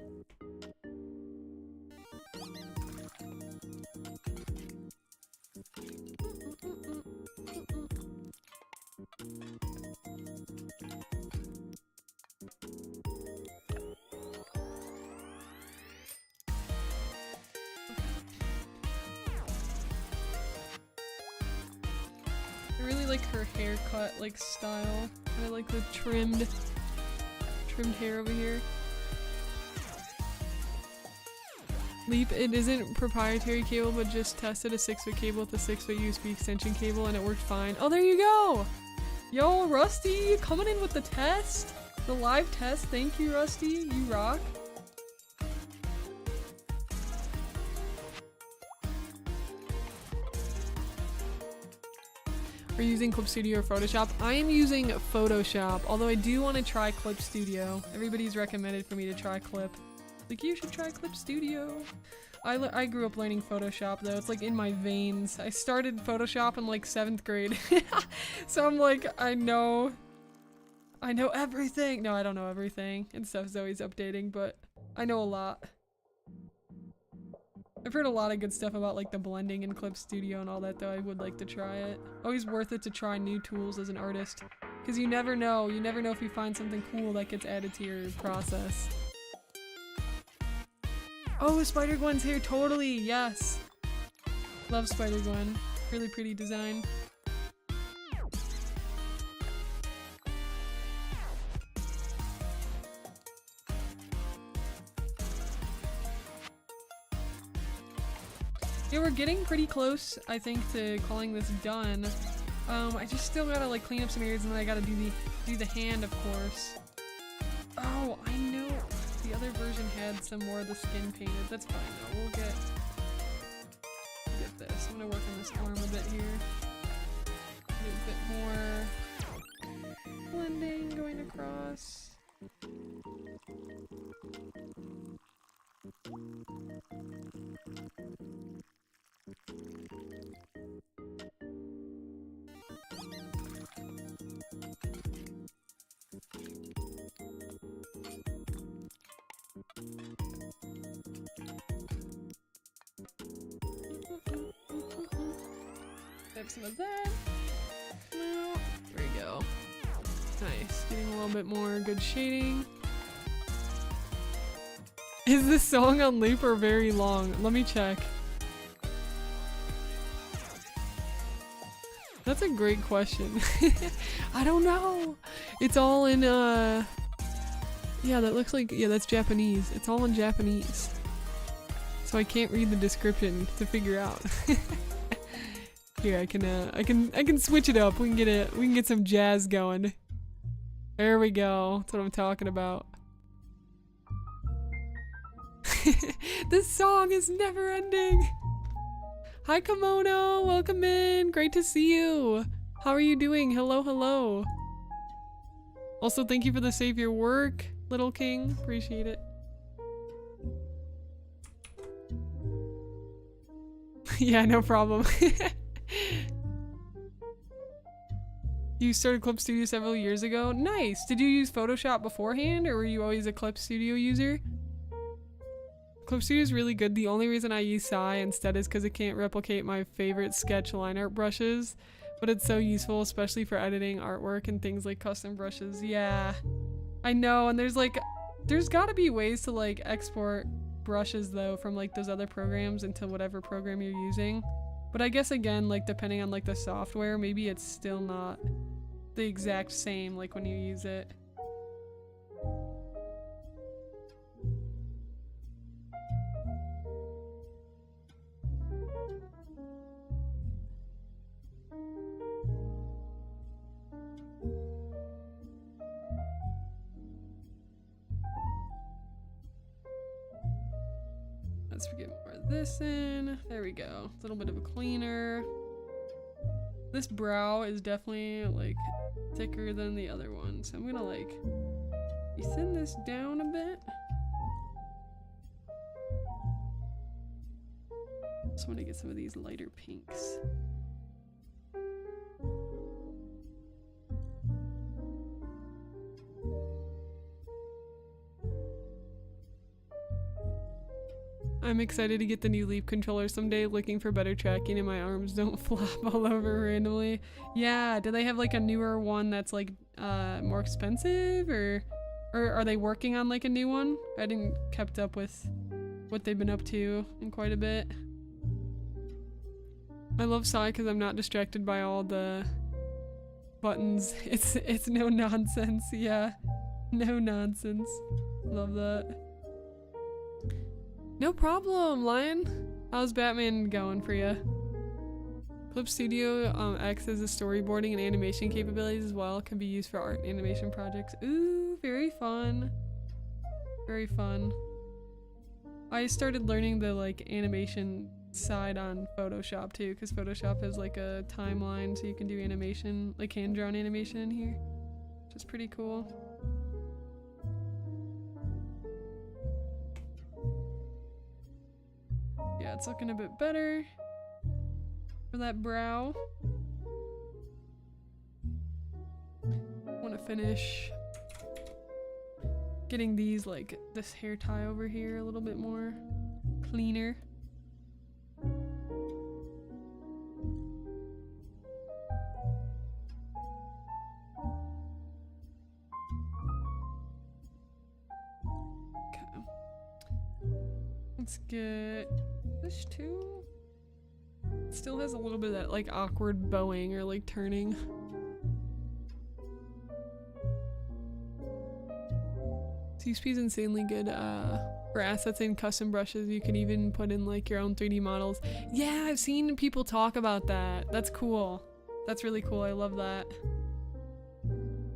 I really like her haircut, like, style. I like the trimmed hair over here. Leap, it isn't proprietary cable, but just tested a 6-foot cable with a 6-foot USB extension cable and it worked fine. Oh, there you go! Yo, Rusty, coming in with the test? The live test? Thank you, Rusty. You rock. Are you using Clip Studio or Photoshop? I am using Photoshop, although I do want to try Clip Studio. Everybody's recommended for me to try Clip. Like, you should try Clip Studio. I grew up learning Photoshop though. It's like in my veins. I started Photoshop in like 7th grade. So I'm like, I know everything. No, I don't know everything. And stuff's always updating, but I know a lot. I've heard a lot of good stuff about like the blending in Clip Studio and all that though. I would like to try it. Always worth it to try new tools as an artist. Because you never know. You never know if you find something cool that gets added to your process. Oh, Spider-Gwen's here, totally, yes. Love Spider-Gwen. Really pretty design. Yeah, we're getting pretty close, I think, to calling this done. I just still gotta like clean up some areas and then I gotta do the hand, of course. Oh, I know. The other version had some more of the skin painted. That's fine though. We'll get this. I'm gonna work on this arm a bit here. Do a bit more blending going across. Have some of that. No. There we go. Nice. Getting a little bit more good shading. Is this song on loop or very long? Let me check. That's a great question. I don't know. It's all in Yeah, that looks like, yeah, that's Japanese. It's all in Japanese. So I can't read the description to figure out. Here, I can switch it up. We can get some jazz going. There we go. That's what I'm talking about. This song is never ending. Hi Kimono, welcome in. Great to see you. How are you doing? Hello, hello. Also, thank you for the save your work, Little King. Appreciate it. Yeah, no problem. You started Clip Studio several years ago. Nice. Did you use Photoshop beforehand, or were you always a Clip Studio user? Clip Studio is really good. The only reason I use Psy instead is because it can't replicate my favorite sketch line art brushes, but it's so useful, especially for editing artwork and things like custom brushes. Yeah, I know. And there's gotta be ways to like export brushes though from like those other programs into whatever program you're using. But I guess again, like depending on like the software, maybe it's still not the exact same like when you use it. Let's get more of this in. There we go. A little bit of a cleaner. This brow is definitely like thicker than the other one, so I'm gonna like thin this down a bit. Just want to get some of these lighter pinks. I'm excited to get the new Leap controller someday, looking for better tracking and my arms don't flop all over randomly. Yeah, do they have like a newer one that's like more expensive, or are they working on like a new one? I didn't kept up with what they've been up to in quite a bit. I love Psy because I'm not distracted by all the buttons. It's no nonsense. Yeah, no nonsense. Love that. No problem, Lion. How's Batman going for you? Clip Studio X has a storyboarding and animation capabilities as well. Can be used for art and animation projects. Ooh, very fun. Very fun. I started learning the like animation side on Photoshop too, because Photoshop has like a timeline so you can do animation, like hand-drawn animation in here, which is pretty cool. Yeah, it's looking a bit better for that brow. Want to finish getting these, like this hair tie over here a little bit more cleaner. Okay. Let's get this too. It still has a little bit of that like awkward bowing or like turning. CSP is insanely good for assets and custom brushes. You can even put in like your own 3D models. Yeah, I've seen people talk about that. That's cool. That's really cool. I love that.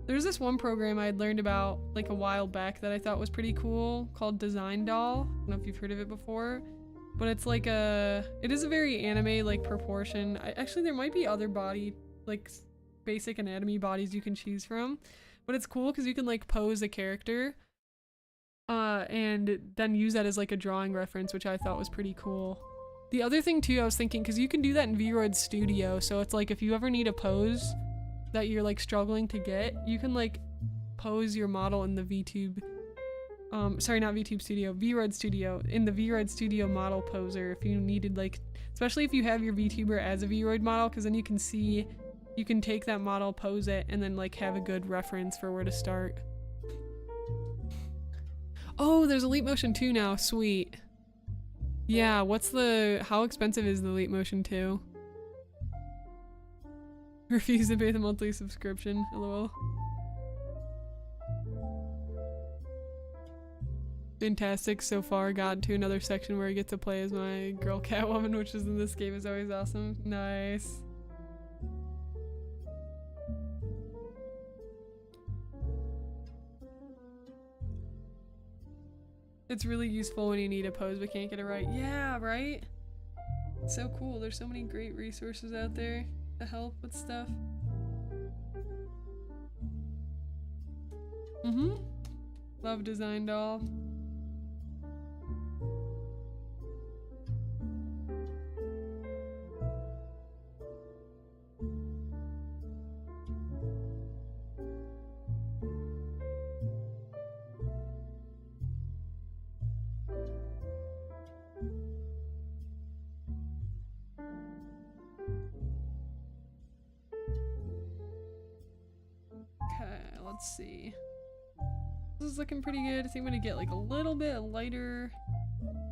There's this one program I had learned about like a while back that I thought was pretty cool called Design Doll. I don't know if you've heard of it before, but it's like it is a very anime like proportion. Actually there might be other body, like basic anatomy bodies you can choose from, but it's cool because you can like pose a character and then use that as like a drawing reference, which I thought was pretty cool. The other thing too, I was thinking, because you can do that in VRoid Studio, so it's like if you ever need a pose that you're like struggling to get, you can like pose your model in the VTube, sorry, not VTube Studio, VRoid Studio, in the VRoid Studio model poser if you needed, like, especially if you have your VTuber as a VRoid model, because then you can see, you can take that model, pose it, and then like have a good reference for where to start. Oh, there's a Leap Motion 2 now, sweet. Yeah, how expensive is the Leap Motion 2? Refuse to pay the monthly subscription, lol. fantastic so far. Got to another section where I get to play as my girl Catwoman, which is in this game, is always awesome. Nice. It's really useful when you need a pose but can't get it right. Yeah, right? It's so cool. There's so many great resources out there to help with stuff. Love design doll. Let's see. This is looking pretty good. I think I'm gonna get like a little bit lighter,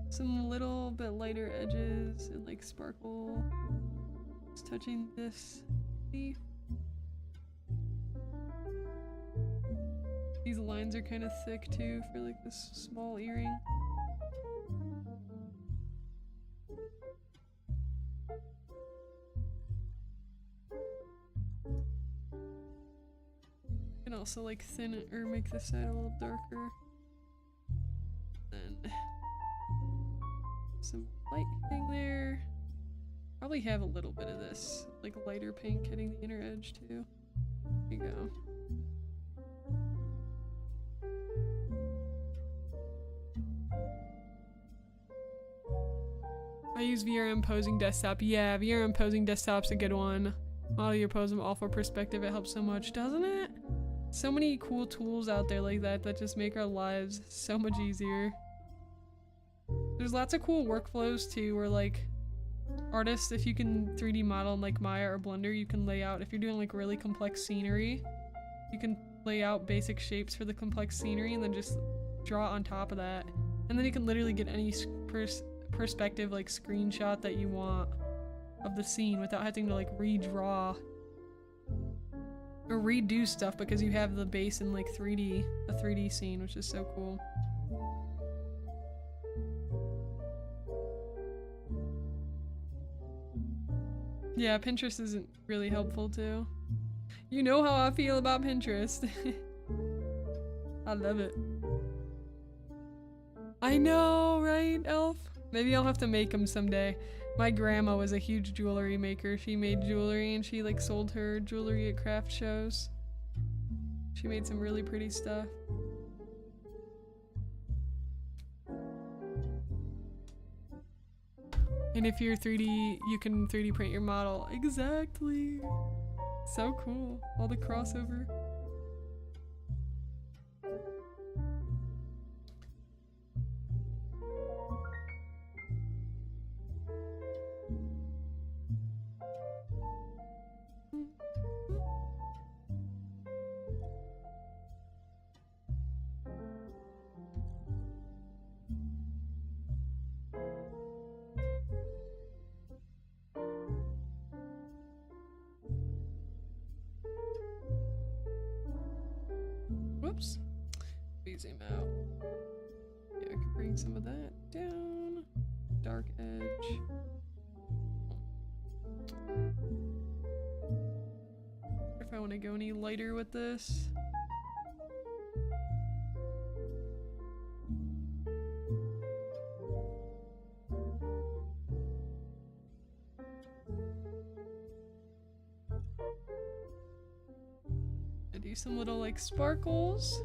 some little bit lighter edges and like sparkle. Just touching this leaf. These lines are kind of thick too for like this small earring. And also like thin it or make this side a little darker. Then some light thing there. Probably have a little bit of this, like lighter pink hitting the inner edge too. There you go. I use VRM posing desktop. Yeah, VRM posing desktop's a good one. Model your pose from all for perspective. It helps so much, doesn't it? So many cool tools out there like that that just make our lives so much easier. There's lots of cool workflows too where like artists, if you can 3D model in like Maya or Blender, you can lay out, if you're doing like really complex scenery, you can lay out basic shapes for the complex scenery and then just draw on top of that. And then you can literally get any perspective like screenshot that you want of the scene without having to like redraw or redo stuff because you have the base in like 3D, a 3D scene, which is so cool. Yeah, Pinterest isn't really helpful too. You know how I feel about Pinterest. I love it. I know, right, Elf? Maybe I'll have to make them someday. My grandma was a huge jewelry maker. She made jewelry and she like sold her jewelry at craft shows. She made some really pretty stuff. And if you're 3D, you can 3D print your model. Exactly. So cool. All the crossover. Whoops. Zoom out. Yeah, I can bring some of that down. Dark edge. If I want to go any lighter with this. Do some little like sparkles.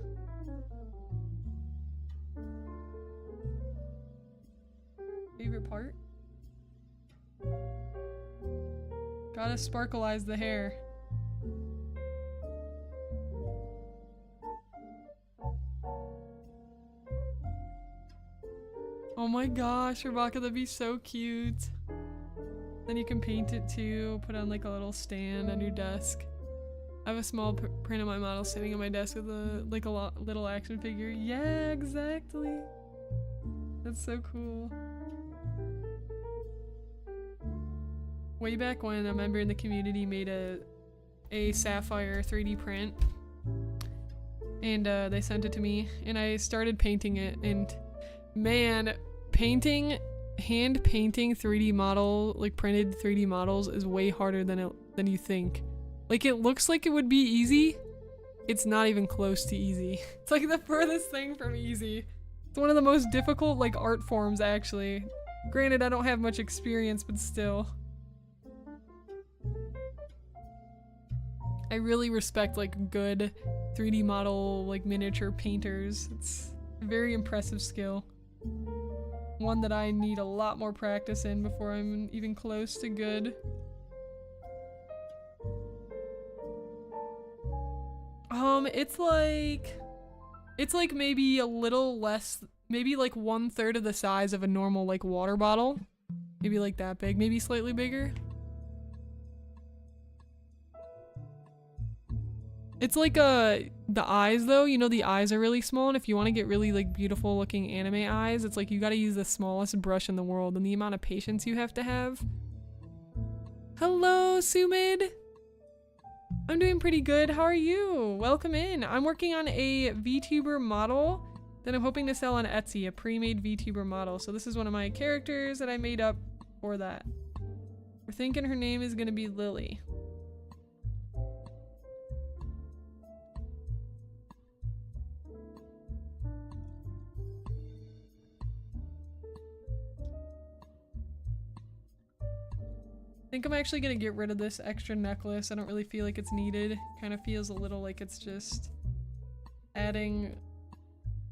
Favorite part? Gotta sparkleize the hair. Oh my gosh, Rebecca, that'd be so cute. Then you can paint it too, put on like a little stand on your desk. I have a small print of my model sitting on my desk with a little action figure. Yeah, exactly. That's so cool. Way back when, a member in the community made a Syafire 3D print, and they sent it to me, and I started painting it, and Man, hand painting 3D model, like printed 3D models is way harder than you think. Like, it looks like it would be easy. It's not even close to easy. It's like the furthest thing from easy. It's one of the most difficult, like, art forms, actually. Granted, I don't have much experience, but still. I really respect, like, good 3D model, like, miniature painters. It's a very impressive skill. One that I need a lot more practice in before I'm even close to good. It's like maybe a little less, maybe like 1/3 of the size of a normal like water bottle. Maybe like that big, maybe slightly bigger. It's like the eyes though, you know, the eyes are really small, and if you want to get really like beautiful looking anime eyes, it's like you gotta use the smallest brush in the world, and the amount of patience you have to have. Hello, 𝐒𝐮𝐩𝐻! I'm doing pretty good, how are you? Welcome in. I'm working on a VTuber model that I'm hoping to sell on Etsy, a pre-made VTuber model. So this is one of my characters that I made up for that. We're thinking her name is gonna be Lily. I think I'm actually gonna get rid of this extra necklace. I don't really feel like it's needed. Kind of feels a little like it's just adding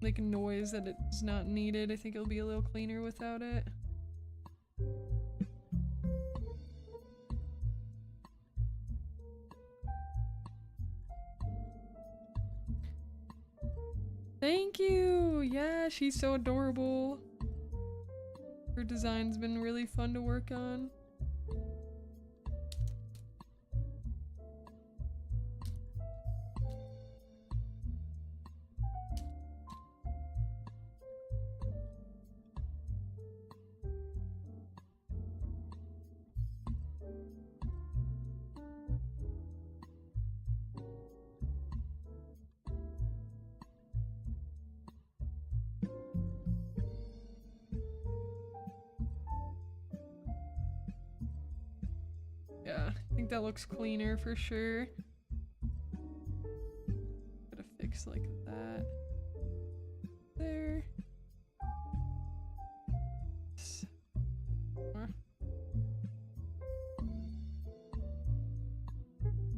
like noise that it's not needed. I think it'll be a little cleaner without it. Thank you! Yeah, she's so adorable. Her design's been really fun to work on. Yeah, I think that looks cleaner for sure. Gotta fix like that. There. More.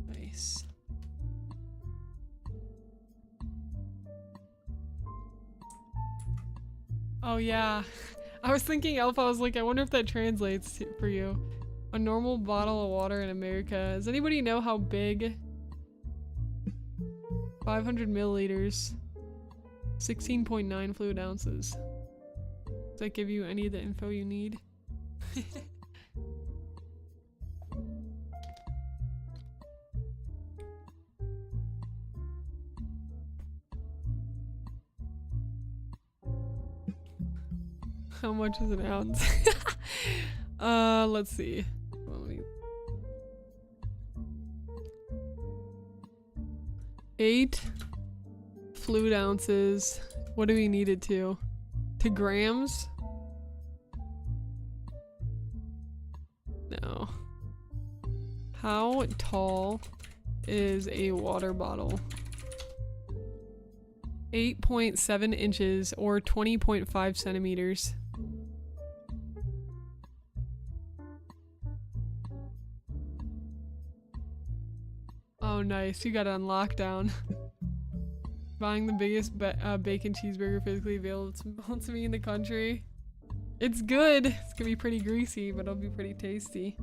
Nice. Oh yeah. I was thinking Elf, I was like, I wonder if that translates for you. A normal bottle of water in America. Does anybody know how big? 500 milliliters. 16.9 fluid ounces. Does that give you any of the info you need? How much is an ounce? Let's see. 8 fluid ounces. What do we need it to? To grams? No. How tall is a water bottle? 8.7 inches or 20.5 centimeters. Oh nice, you got it on lockdown. Buying the biggest bacon cheeseburger physically available to me in the country. It's good. It's gonna be pretty greasy, but it'll be pretty tasty.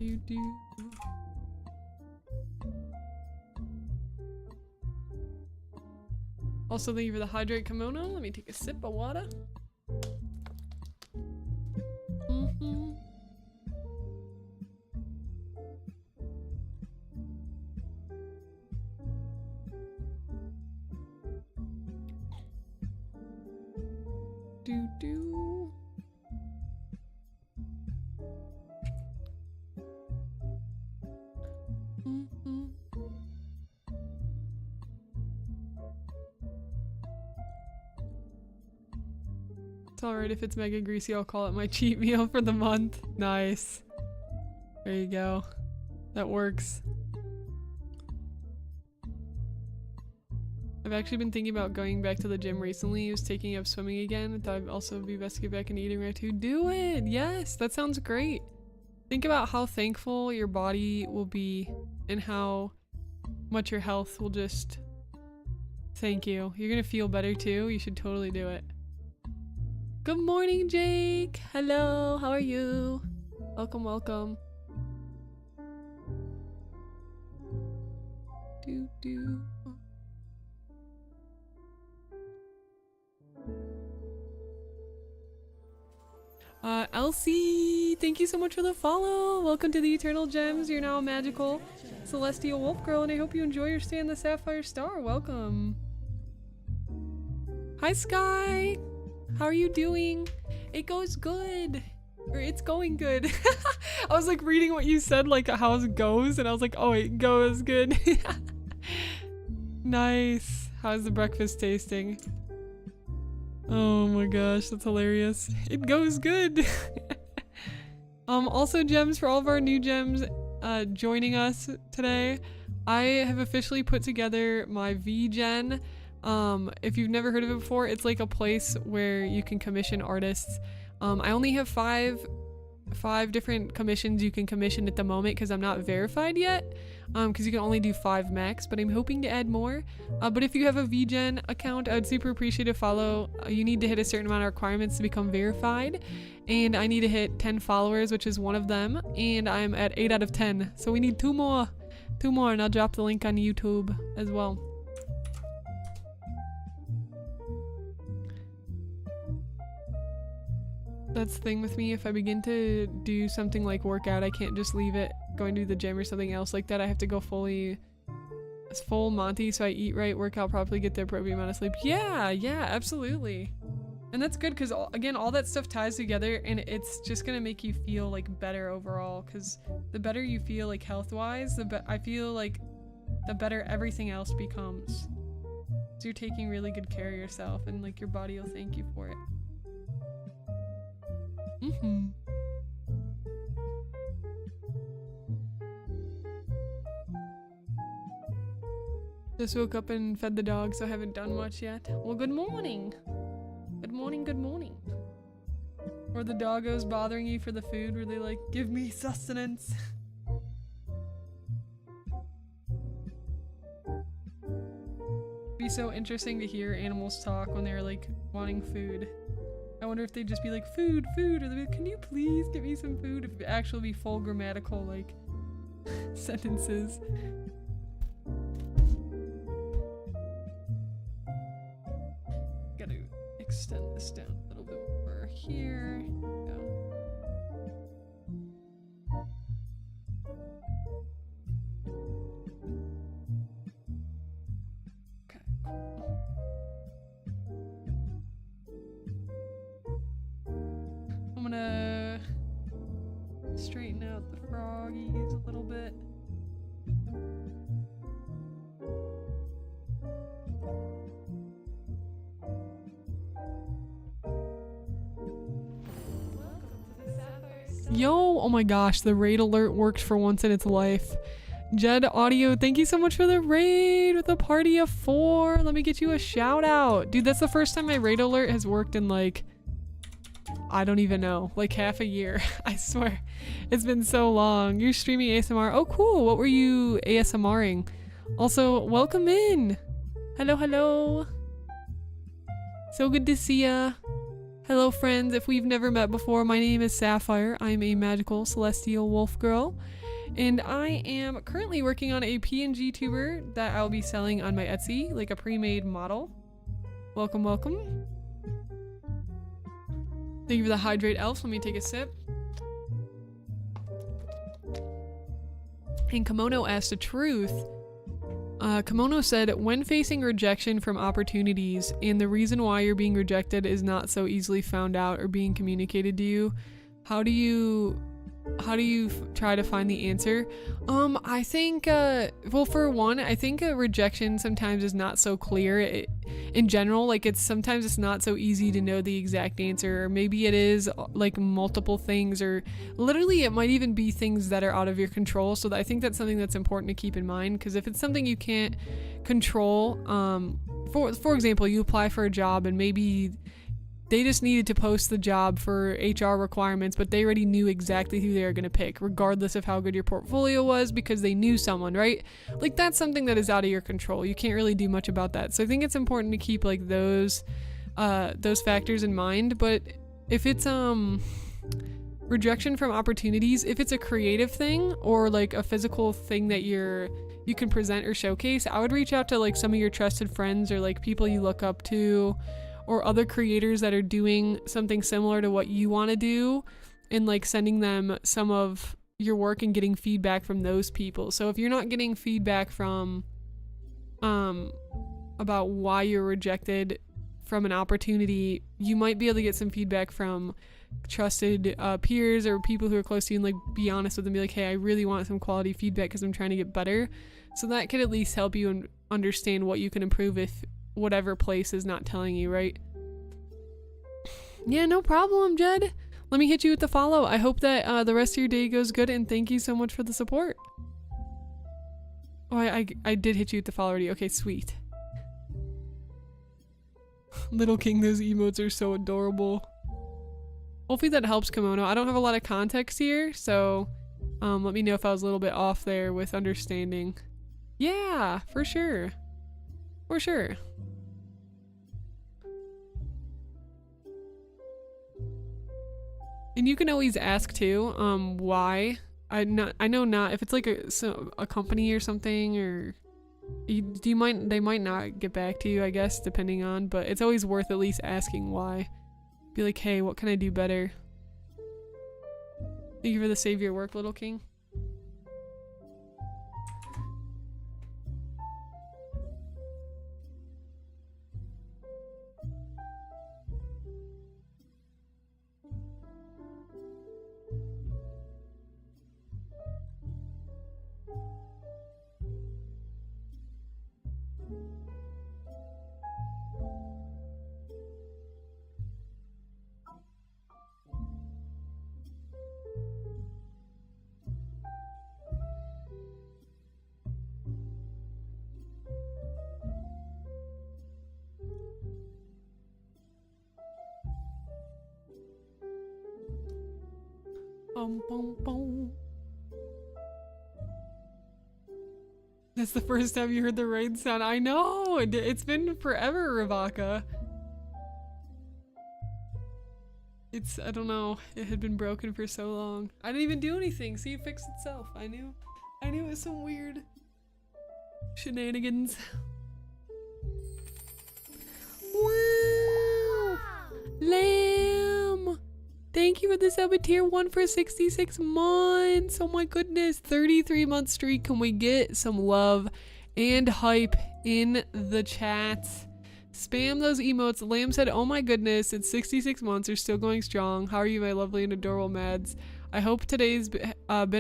You do. Also, thank you for the hydrate kimono. Let me take a sip of water. Do. It's alright if it's mega greasy, I'll call it my cheat meal for the month. Nice. There you go. That works. I've actually been thinking about going back to the gym recently. I was taking up swimming again. I thought it'd also be best to get back into eating right too. Do it! Yes! That sounds great. Think about how thankful your body will be and how much your health will just thank you. You're gonna feel better too. You should totally do it. Good morning, Jake! Hello, how are you? Welcome, welcome. Do. Elsie, thank you so much for the follow. Welcome to the Eternal Gems. You're now a magical celestial wolf girl, and I hope you enjoy your stay in the Sapphire Star. Welcome. Hi, Sky. How are you doing? It goes good. Or it's going good. I was like reading what you said, like how it goes, and I was like, oh, it goes good. Nice. How's the breakfast tasting? Oh my gosh, that's hilarious. It goes good. Also gems for all of our new gems joining us today. I have officially put together my VGen. If you've never heard of it before, it's like a place where you can commission artists. I only have five different commissions you can commission at the moment because I'm not verified yet, because you can only do 5 max, but I'm hoping to add more. But if you have a VGen account, I'd super appreciate a follow. You need to hit a certain amount of requirements to become verified, and I need to hit 10 followers, which is one of them, and I'm at 8 out of 10, so we need 2 more, and I'll drop the link on YouTube as well. That's the thing with me. If I begin to do something like workout, I can't just leave it going to the gym or something else like that. I have to go full Monty, so I eat right, work out properly, get the appropriate amount of sleep. Yeah, absolutely. And that's good because, again, all that stuff ties together, and it's just gonna make you feel like better overall, because the better you feel like health-wise, I feel like the better everything else becomes. So you're taking really good care of yourself, and like your body will thank you for it. Just woke up and fed the dog, so I haven't done much yet. Well, good morning. Good morning, good morning. Or the doggos bothering you for the food, where they like, give me sustenance. It'd be so interesting to hear animals talk when they're like wanting food. I wonder if they'd just be like, food, or they'd be like, can you please get me some food? If it actually be full grammatical, like, sentences. Gotta extend this down a little bit more here. Okay, cool. I'm gonna straighten out the froggies a little bit. Yo, oh my gosh, the raid alert worked for once in its life. Jed Audio, thank you so much for the raid with a party of 4. Let me get you a shout out. Dude, that's the first time my raid alert has worked in like, I don't even know, like half a year. I swear. It's been so long. You're streaming ASMR. Oh, cool. What were you ASMRing? Also, welcome in. Hello, hello. So good to see ya. Hello, friends. If we've never met before, my name is Syafire. I'm a magical celestial wolf girl, and I am currently working on a PNG tuber that I'll be selling on my Etsy, like a pre-made model. Welcome, welcome. Thank you for the hydrate elf. Let me take a sip. And Kimono asked the truth. Kimono said, when facing rejection from opportunities and the reason why you're being rejected is not so easily found out or being communicated to you, how do you try to find the answer? I think, well, for one, I think a rejection sometimes is not so clear. In general, like sometimes it's not so easy to know the exact answer, or maybe it is like multiple things, or literally it might even be things that are out of your control. So I think that's something that's important to keep in mind, because if it's something you can't control, for example, you apply for a job and maybe they just needed to post the job for HR requirements, but they already knew exactly who they were going to pick, regardless of how good your portfolio was, because they knew someone, right? Like, that's something that is out of your control. You can't really do much about that. So I think it's important to keep like those factors in mind. But if it's rejection from opportunities, if it's a creative thing or like a physical thing that you can present or showcase, I would reach out to like some of your trusted friends or like people you look up to, or other creators that are doing something similar to what you want to do, and like sending them some of your work and getting feedback from those people. So if you're not getting feedback from about why you're rejected from an opportunity, you might be able to get some feedback from trusted peers or people who are close to you, and like be honest with them, be like, hey, I really want some quality feedback because I'm trying to get better. So that could at least help you understand what you can improve if whatever place is not telling you, right? Yeah, no problem, Jed. Let me hit you with the follow. I hope that the rest of your day goes good, and thank you so much for the support. Oh, I did hit you with the follow already. Okay, sweet. Little King, those emotes are so adorable. Hopefully that helps, Kimono. I don't have a lot of context here, so let me know if I was a little bit off there with understanding. Yeah, for sure. For sure. And you can always ask too, why. I know not if it's like a company or something, or they might not get back to you, I guess, depending on, but it's always worth at least asking why. Be like, hey, what can I do better? Thank you for the save your work, Little King. Boom, boom. That's the first time you heard the rain sound. I know! It's been forever, ravaka. I don't know. It had been broken for so long. I didn't even do anything. See, it fixed itself. I knew it was some weird shenanigans. Wow! Lamb! Thank you for the sub at tier 1 for 66 months. Oh my goodness. 33-month streak. Can we get some love and hype in the chat? Spam those emotes. Lamb said, oh my goodness, it's 66 months. You're still going strong. How are you, my lovely and adorable Mads? I hope today's been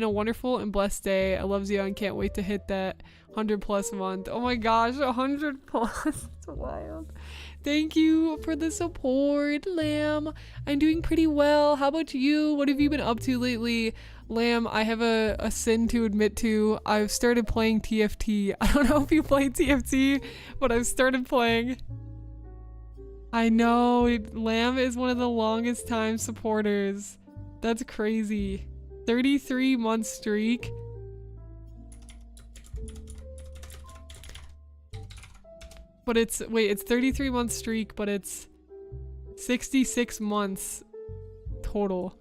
a wonderful and blessed day. I love you and can't wait to hit that 100+ month. Oh my gosh, 100+. It's wild. Thank you for the support, Lamb. I'm doing pretty well. How about you? What have you been up to lately? Lamb, I have a sin to admit to. I've started playing TFT. I don't know if you play TFT, but I've started playing. I know, Lamb is one of the longest time supporters. That's crazy. 33-month streak. But it's 33-month streak, but it's 66 months total.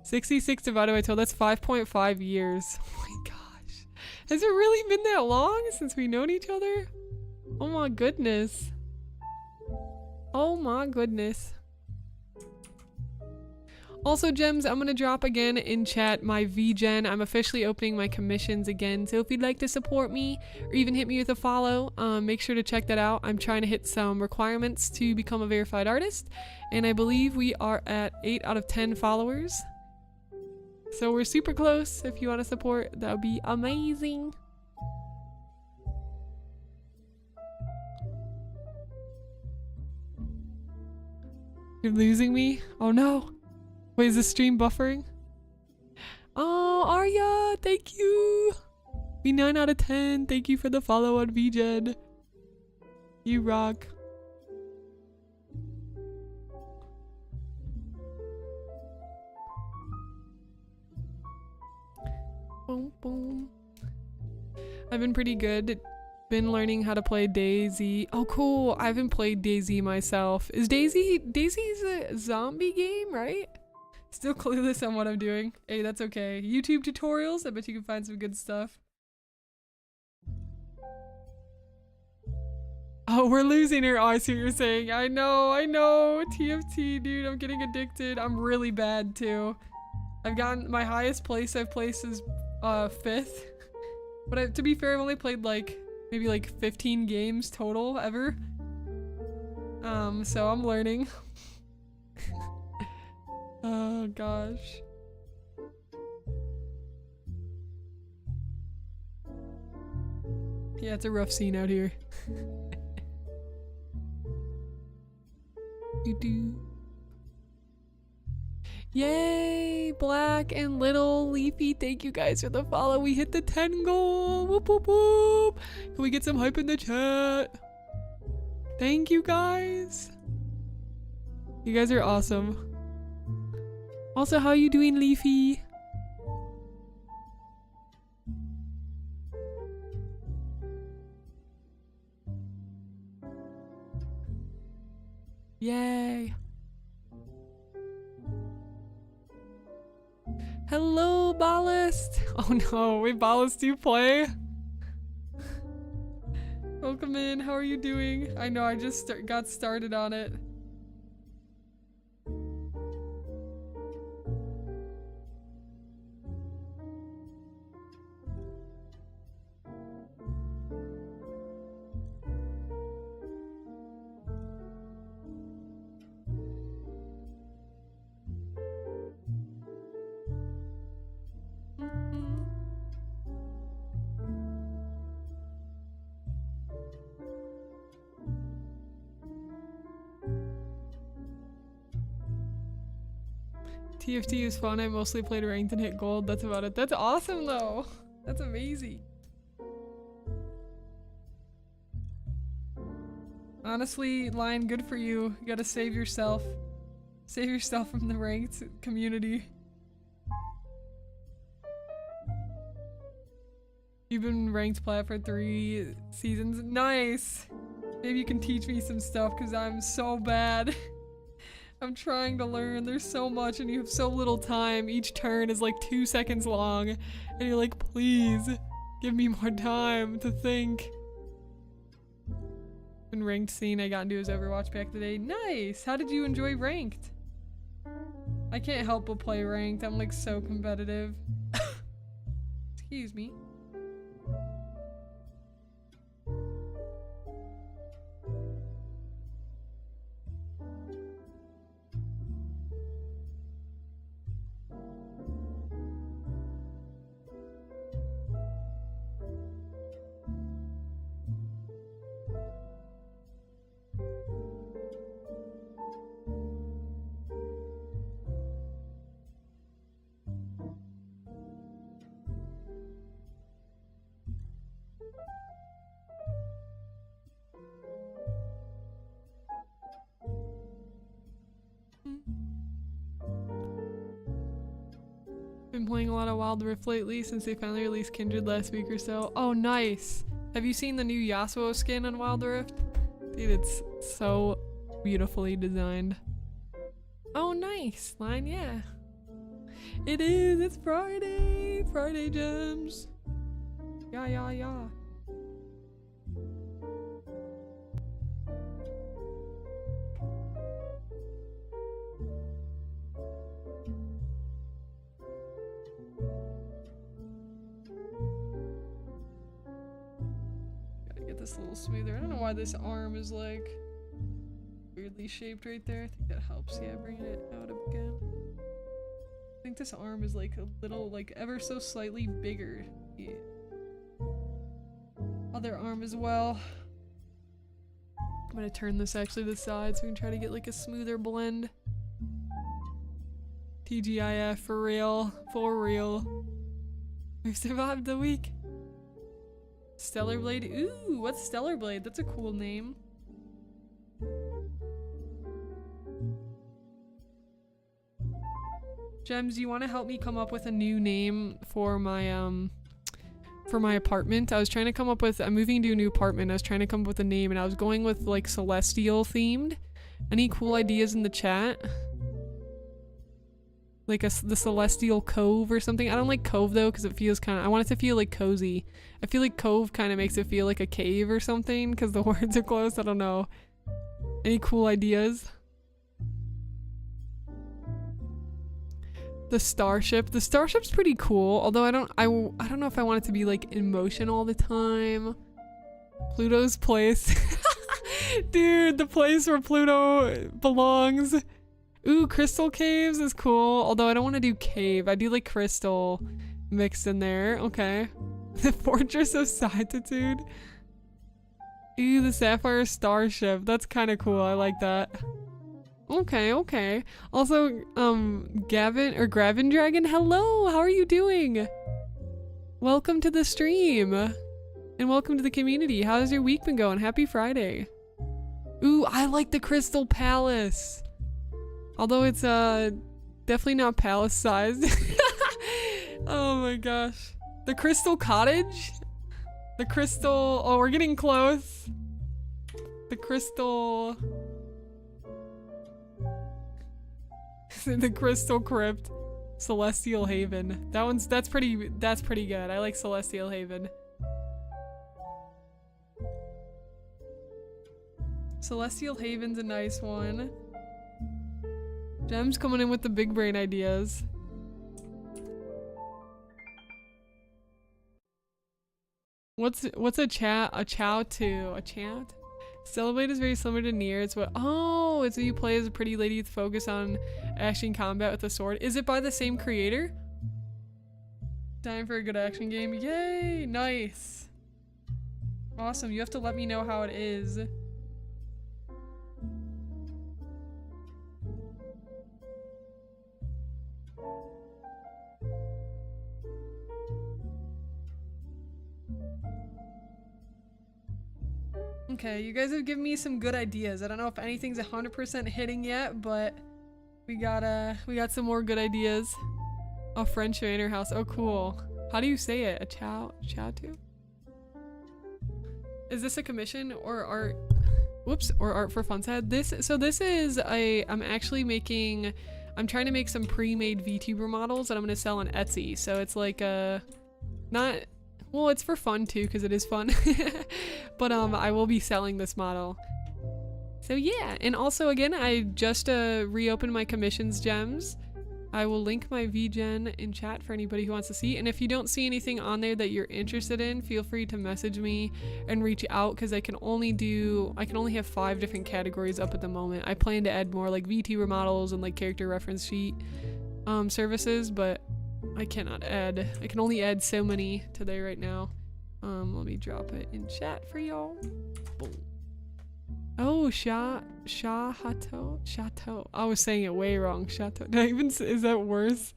66 divided by 12, that's 5.5 years. Oh my gosh. Has it really been that long since we've known each other? Oh my goodness. Oh my goodness. Also, gems, I'm gonna drop again in chat my VGen. I'm officially opening my commissions again, so if you'd like to support me or even hit me with a follow, make sure to check that out. I'm trying to hit some requirements to become a verified artist, and I believe we are at 8 out of 10 followers. So we're super close. If you want to support, that would be amazing. You're losing me? Oh no. Wait, is the stream buffering? Oh, Arya, thank you. We 9 out of 10. Thank you for the follow on VGen. You rock. Boom, boom. I've been pretty good. Been learning how to play DayZ. Oh, cool. I haven't played DayZ myself. Is DayZ's a zombie game, right? Still clueless on what I'm doing. Hey, that's okay. YouTube tutorials. I bet you can find some good stuff. Oh, we're losing her. Oh, I see what you're saying. I know. TFT, dude. I'm getting addicted. I'm really bad, too. I've gotten my highest place I've placed is 5th. But to be fair, I've only played like maybe like 15 games total ever. So I'm learning. Oh gosh. Yeah, it's a rough scene out here. Yay! Black and Little Leafy, thank you guys for the follow. We hit the 10 goal. Whoop whoop whoop. Can we get some hype in the chat? Thank you guys. You guys are awesome. Also, how are you doing, Leafy? Yay. Hello, Ballast. Oh no, wait, Ballast, do you play? Welcome in, how are you doing? I know, I just got started on it. TFT is fun. I mostly played ranked and hit gold. That's about it. That's awesome though. That's amazing. Honestly, Lion, good for you. You gotta save yourself. Save yourself from the ranked community. You've been ranked plat for 3 seasons. Nice! Maybe you can teach me some stuff because I'm so bad. I'm trying to learn. There's so much and you have so little time. Each turn is like 2 seconds long. And you're like, please, give me more time to think. In ranked scene, I got into his Overwatch back today. Nice! How did you enjoy ranked? I can't help but play ranked. I'm like so competitive. Excuse me. Been playing a lot of Wild Rift lately since they finally released Kindred last week or so. Oh, nice! Have you seen the new Yasuo skin on Wild Rift? Dude, it's so beautifully designed. Oh, nice, Line, yeah. It is, it's Friday! Friday gems! Yeah, yeah, yeah. this a little smoother. I don't know why this arm is like weirdly shaped right there. I think that helps. Yeah, bringing it out again. I think this arm is like a little, like ever so slightly bigger. Yeah. Other arm as well. I'm gonna turn this actually to the side so we can try to get like a smoother blend. TGIF, for real. For real. We've survived the week. Stellar Blade. Ooh, what's Stellar Blade? That's a cool name. Gems, do you want to help me come up with a new name for my apartment? I was trying to come up with, I'm moving to a new apartment. I was trying to come up with a name and I was going with like celestial themed. Any cool ideas in the chat? Like the Celestial Cove or something. I don't like cove though because it feels kind of, I want it to feel like cozy. I feel like cove kind of makes it feel like a cave or something because the words are close. I don't know. Any cool ideas? The starship. The starship's pretty cool, although I don't know if I want it to be like in motion all the time. Pluto's place. Dude, the place where Pluto belongs. Ooh, crystal caves is cool, although I don't want to do cave. I do like crystal mixed in there. Okay. The Fortress of Solitude. Ooh, the Sapphire Starship. That's kind of cool. I like that. Okay, okay. Also, Gavin or Gravin Dragon, hello! How are you doing? Welcome to the stream. And welcome to the community. How's your week been going? Happy Friday. Ooh, I like the Crystal Palace. Although it's definitely not palace sized. Oh my gosh. The Crystal Cottage? The Crystal, oh, we're getting close. The Crystal, the Crystal Crypt. Celestial Haven. That's pretty good. I like Celestial Haven. Celestial Haven's a nice one. Gem's coming in with the big brain ideas. What's a chat? A chow to a chat? Celebrate is very similar to Nier. It's what? Oh, it's what you play as a pretty lady with focus on action combat with a sword. Is it by the same creator? Time for a good action game. Yay! Nice. Awesome. You have to let me know how it is. Okay, you guys have given me some good ideas. I don't know if anything's 100% hitting yet, but we got some more good ideas. A French manor house. Oh, cool. How do you say it? A chow to? Is this a commission or art? Whoops, or art for fun's head? This is I'm trying to make some pre-made VTuber models that I'm gonna sell on Etsy. So it's like well, it's for fun too, because it is fun. But I will be selling this model. So yeah, and also again, I just reopened my commissions gems. I will link my VGen in chat for anybody who wants to see. And if you don't see anything on there that you're interested in, feel free to message me and reach out, because I can only have 5 different categories up at the moment. I plan to add more like VTuber models and like character reference sheet services, but I can only add so many to there right now. Let me drop it in chat for y'all. Boom. Oh, Chateau. I was saying it way wrong. Chateau. Did I even is that worse?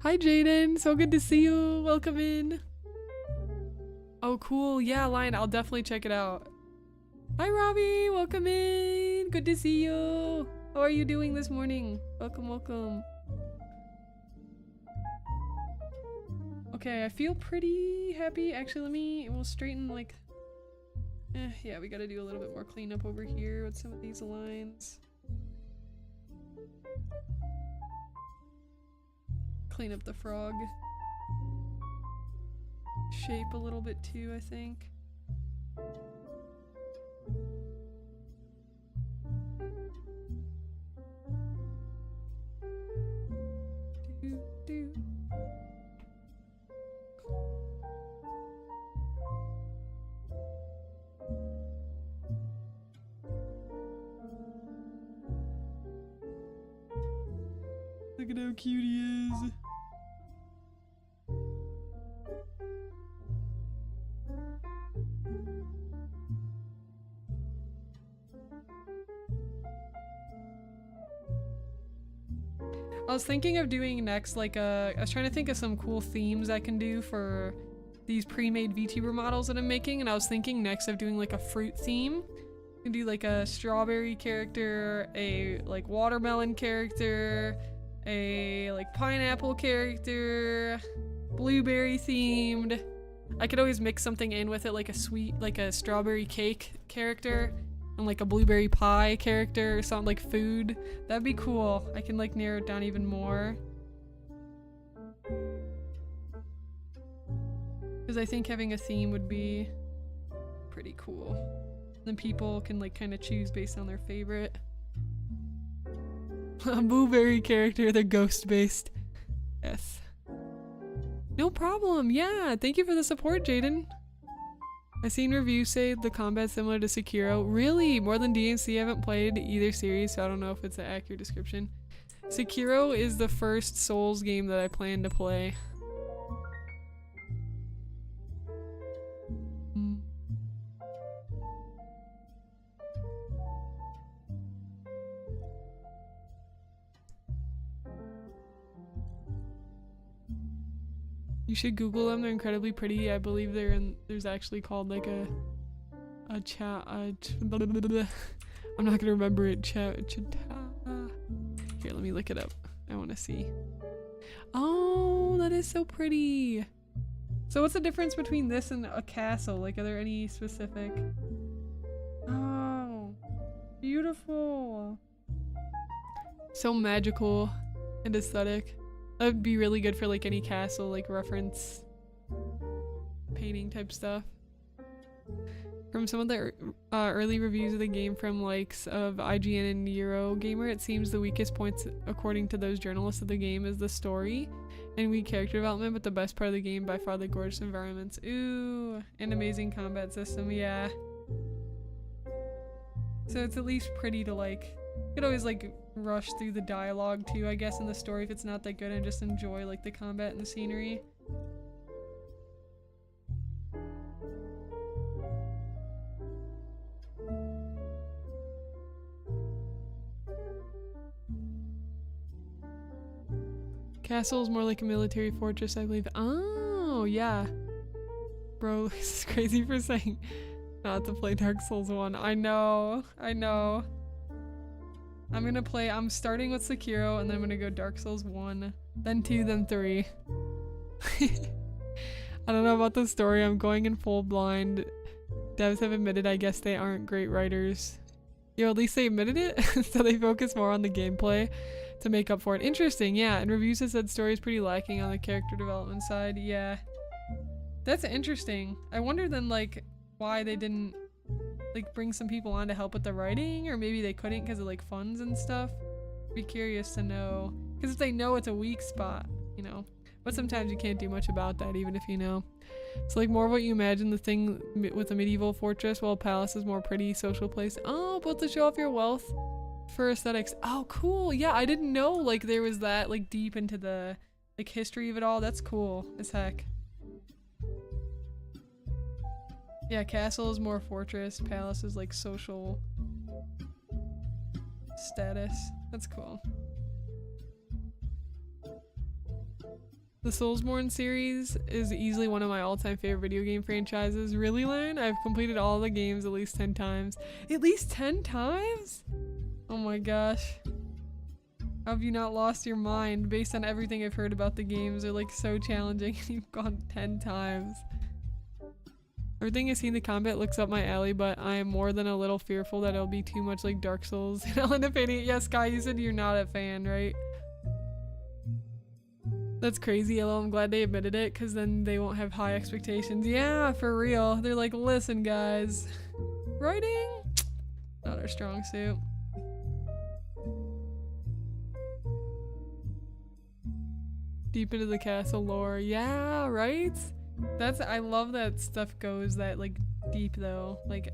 Hi, Jaden. So good to see you. Welcome in. Oh, cool. Yeah, Lion. I'll definitely check it out. Hi, Robbie. Welcome in. Good to see you. How are you doing this morning? Welcome, welcome. Okay, I feel pretty happy. Actually, we'll straighten like... yeah, we gotta do a little bit more cleanup over here with some of these lines. Clean up the frog shape a little bit too, I think. at how cute he is. I was thinking of doing next like I was trying to think of some cool themes I can do for these pre-made VTuber models that I'm making, and I was thinking next of doing like a fruit theme. I can do like a strawberry character, a like watermelon character, a like pineapple character, blueberry themed. I could always mix something in with it, like a sweet, like a strawberry cake character and like a blueberry pie character or something, like food. That'd be cool. I can like narrow it down even more. Because I think having a theme would be pretty cool. Then people can like kind of choose based on their favorite. A blueberry character, they're ghost based. Yes. No problem. Yeah, thank you for the support, Jaden. I've seen reviews say the combat's similar to 𝐒𝐿. Really? More than DNC? I haven't played either series, so I don't know if it's an accurate description. 𝐒𝐿 is the first Souls game that I plan to play. You should Google them. They're incredibly pretty. I believe there's actually called like a chat. I'm not gonna remember it. Here, let me look it up. I want to see. Oh, that is so pretty. So what's the difference between this and a castle? Like, are there any specific? Oh, beautiful. So magical and aesthetic. That would be really good for like any castle, like reference painting type stuff. From some of the early reviews of the game from likes of IGN and Eurogamer, it seems the weakest points according to those journalists of the game is the story and weak character development, but the best part of the game by far the gorgeous environments. Ooh, an amazing combat system, yeah. So it's at least pretty to like, you could always like rush through the dialogue too, I guess, in the story if it's not that good, and just enjoy like the combat and the scenery. Castle is more like a military fortress, I believe. Oh, yeah. Bro, this is crazy for saying not to play Dark Souls 1. I know. I'm starting with 𝐒𝐿 and then I'm gonna go Dark Souls 1, then 2, then 3. I don't know about the story, I'm going in full blind. Devs have admitted I guess they aren't great writers. Yo, at least they admitted it, so they focus more on the gameplay to make up for it. Interesting, yeah, and reviews have said story is pretty lacking on the character development side, yeah. That's interesting. I wonder then, like, why they didn't like bring some people on to help with the writing, or maybe they couldn't because of like funds and stuff. Be curious to know, because if they know it's a weak spot, you know, but sometimes you can't do much about that even if you know. It's like more of what you imagine the thing with a medieval fortress, while a palace is more pretty social place. Oh, both to show off your wealth for aesthetics. Oh, cool. Yeah, I didn't know like there was that like deep into the like history of it all. That's cool as heck. Yeah, castle is more fortress, palace is like social status. That's cool. The Soulsborne series is easily one of my all-time favorite video game franchises. Really, Lauren? I've completed all the games at least 10 times. At least 10 times? Oh my gosh. How have you not lost your mind? Based on everything I've heard about the games, they're like so challenging and you've gone 10 times. Everything I've seen the combat looks up my alley, but I am more than a little fearful that it'll be too much like Dark Souls and I'll end up hating it. Yeah, Sky, you said you're not a fan, right? That's crazy, Yellow. I'm glad they admitted it, because then they won't have high expectations. Yeah, for real. They're like, listen, guys. Writing? Not our strong suit. Deep into the castle lore. Yeah, right? I love that stuff goes that like deep though. Like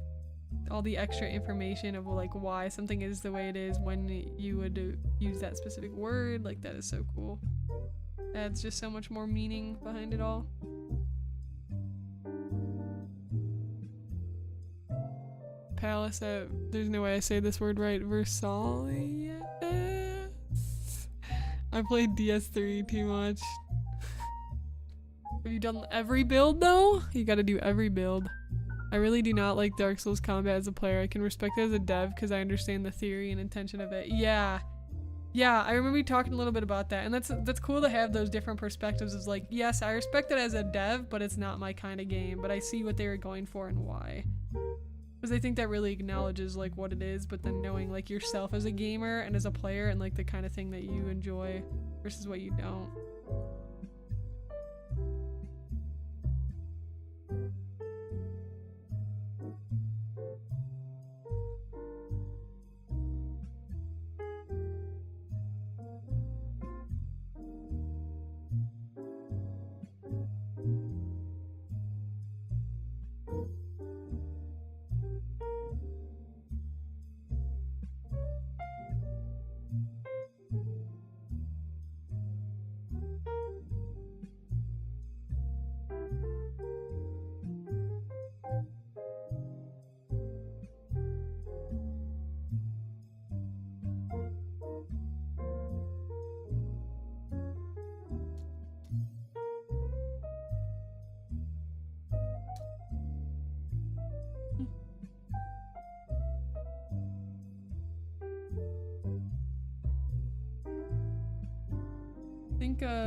all the extra information of like why something is the way it is when you would use that specific word. Like that is so cool. Adds just so much more meaning behind it all. Palace at, there's no way I say this word right, Versailles. I played DS3 too much. Have you done every build though? You gotta do every build. I really do not like Dark Souls combat as a player. I can respect it as a dev because I understand the theory and intention of it. Yeah. Yeah, I remember you talking a little bit about that, and that's cool to have those different perspectives. Is like, yes, I respect it as a dev, but it's not my kind of game, but I see what they were going for and why. Because I think that really acknowledges like what it is, but then knowing like yourself as a gamer and as a player and like the kind of thing that you enjoy versus what you don't.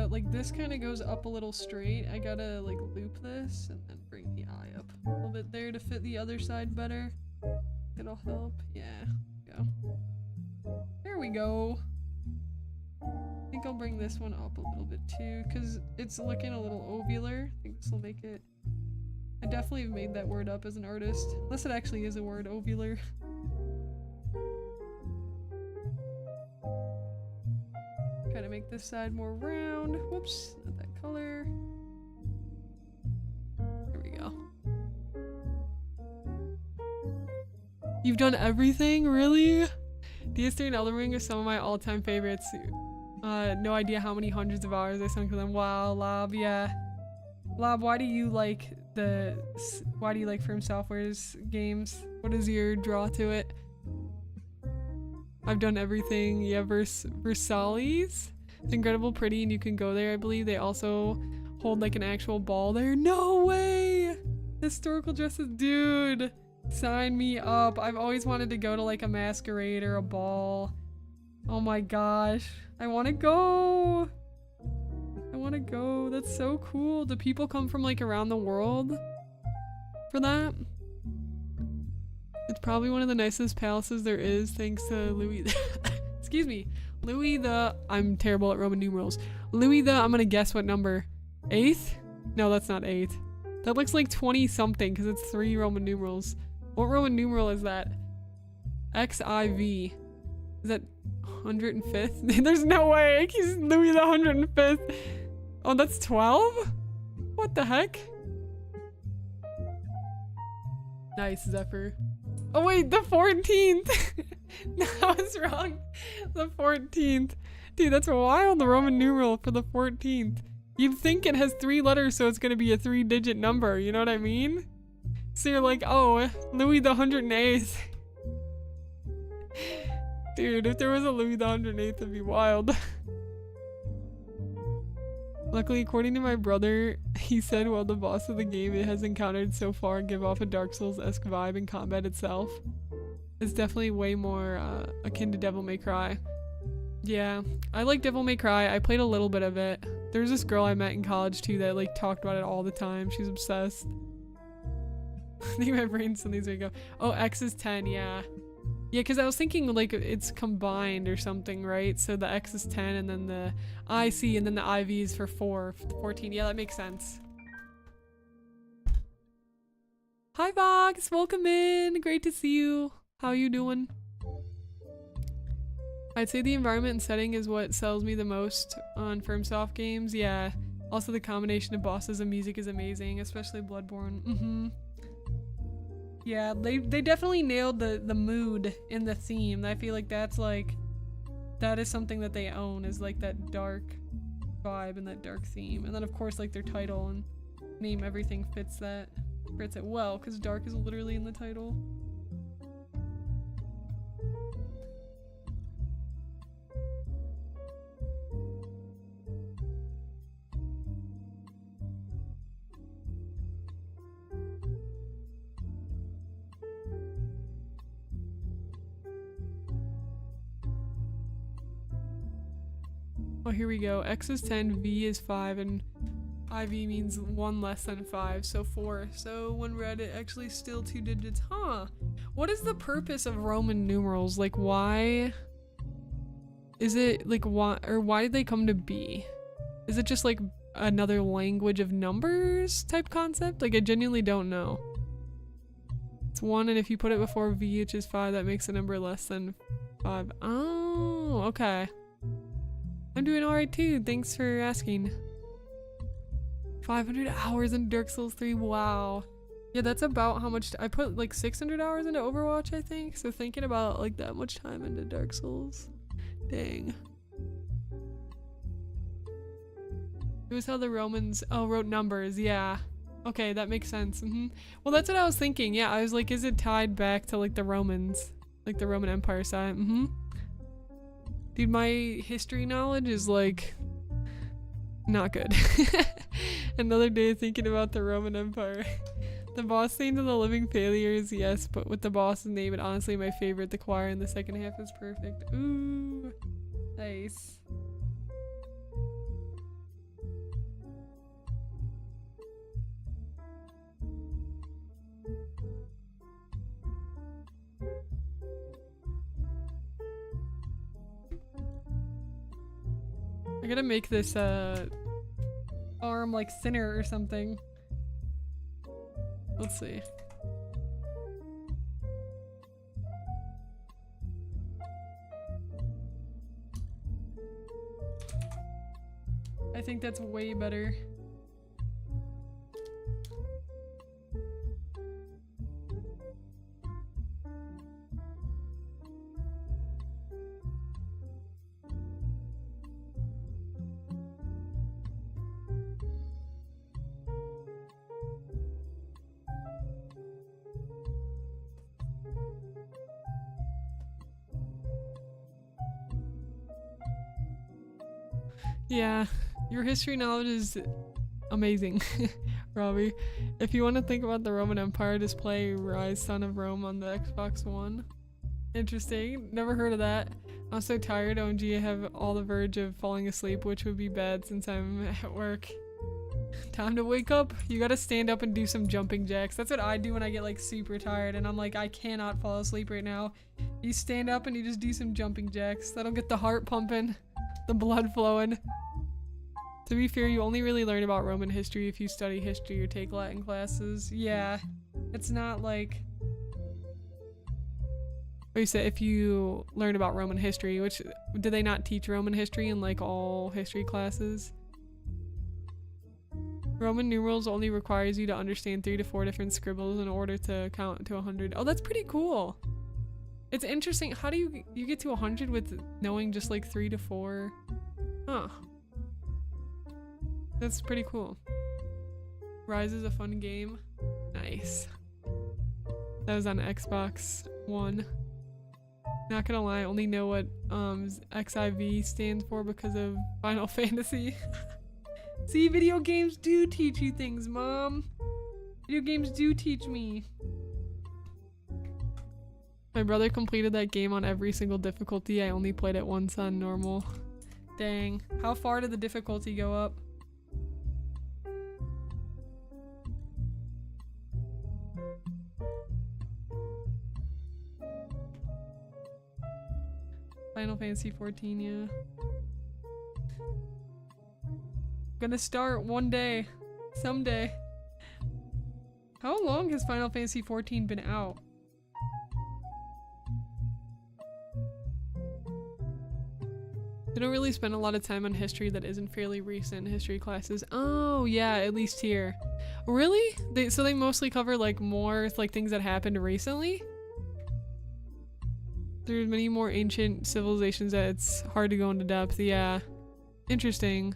Like this kind of goes up a little straight. I gotta like loop this and then bring the eye up a little bit there to fit the other side better. It'll help. Yeah, go. There we go. I think I'll bring this one up a little bit too because it's looking a little ovular. I think this will make it. I definitely made that word up as an artist, unless it actually is a word, ovular. Try to make this side more round. Whoops, not that color. There we go. You've done everything? Really? DS3 and Elden Ring are some of my all-time favorites. No idea how many hundreds of hours I sunk for them. Wow, Lob, yeah. Lob, why do you like From Software's games? What is your draw to it? I've done everything. Yeah, Versailles. It's incredible pretty and you can go there, I believe. They also hold like an actual ball there. No way! Historical dresses, dude! Sign me up. I've always wanted to go to like a masquerade or a ball. Oh my gosh. I wanna go! I wanna go. That's so cool. Do people come from like around the world for that? It's probably one of the nicest palaces there is, thanks to Louis excuse me, Louis the, I'm terrible at Roman numerals. Louis the, I'm gonna guess what number? 8th? No, that's not 8. That looks like 20 something because it's 3 Roman numerals. What Roman numeral is that? XIV. Is that 105th? There's no way, he's Louis the 105th. Oh, that's 12? What the heck? Nice, Zephyr. Oh wait, the 14th! No, I was wrong. The 14th. Dude, that's wild, the Roman numeral for the 14th. You'd think it has 3 letters, so it's gonna be a 3-digit number, you know what I mean? So you're like, oh, Louis the 108th. Dude, if there was a Louis the 108th, it'd be wild. Luckily, according to my brother, he said while the boss of the game it has encountered so far give off a Dark Souls-esque vibe in combat itself. It's definitely way more akin to Devil May Cry. Yeah, I like Devil May Cry. I played a little bit of it. There was this girl I met in college too that like talked about it all the time. She's obsessed. I think my brain's suddenly going to go, oh, X is 10, yeah. Yeah, because I was thinking like it's combined or something, right? So the X is 10 and then the IC and then the IV is for 14. Yeah, that makes sense. Hi Vox, welcome in. Great to see you. How you doing? I'd say the environment and setting is what sells me the most on FromSoft games. Yeah. Also the combination of bosses and music is amazing, especially Bloodborne. Yeah, they definitely nailed the mood and the theme. I feel like that's like, that is something that they own, is like that dark vibe and that dark theme. And then of course like their title and name, everything fits it well, because dark is literally in the title. Oh, here we go. X is 10, V is 5, and IV means 1 less than 5, so 4. So when read, it actually still 2 digits. Huh. What is the purpose of Roman numerals? Like, why is it like, why did they come to be? Is it just like another language of numbers type concept? Like, I genuinely don't know. It's 1, and if you put it before V, which is 5, that makes a number less than 5. Oh, okay. I'm doing alright too, thanks for asking. 500 hours in Dark Souls 3, wow. Yeah, that's about how much I put like 600 hours into Overwatch, I think. So thinking about like that much time into Dark Souls. Dang. It was how the Romans, wrote numbers, yeah. Okay, that makes sense. Well, that's what I was thinking. Yeah, I was like, is it tied back to like the Romans? Like the Roman Empire side? Dude, my history knowledge is like not good. Another day thinking about the Roman Empire. The boss name to the living failures, yes, but with the boss's name, and honestly my favorite, the choir in the second half is perfect. Ooh, nice. I gotta make this arm like thinner or something. Let's see. I think that's way better. Yeah, your history knowledge is amazing, Robbie. If you want to think about the Roman Empire, just play Rise Son of Rome on the Xbox One. Interesting. Never heard of that. I'm so tired, OMG, I have all the verge of falling asleep, which would be bad since I'm at work. Time to wake up. You gotta stand up and do some jumping jacks. That's what I do when I get like super tired and I'm like, I cannot fall asleep right now. You stand up and you just do some jumping jacks. That'll get the heart pumping, the blood flowing. To be fair, you only really learn about Roman history if you study history or take Latin classes. Yeah, it's not like... Or you said if you learn about Roman history, which, do they not teach Roman history in like all history classes? Roman numerals only requires you to understand 3 to 4 different scribbles in order to count to 100. Oh, that's pretty cool. It's interesting. How do you get to 100 with knowing just like 3 to 4? Huh. That's pretty cool. Rise is a fun game. Nice. That was on Xbox One. Not gonna lie, I only know what XIV stands for because of Final Fantasy. See, video games do teach you things, Mom. Video games do teach me. My brother completed that game on every single difficulty. I only played it once on normal. Dang. How far did the difficulty go up? Final Fantasy 14, yeah. Gonna start one day. Someday. How long has Final Fantasy 14 been out? They don't really spend a lot of time on history that isn't fairly recent history classes. Oh, yeah, at least here. Really? So they mostly cover like more like things that happened recently? There's many more ancient civilizations that it's hard to go into depth. Yeah. Interesting.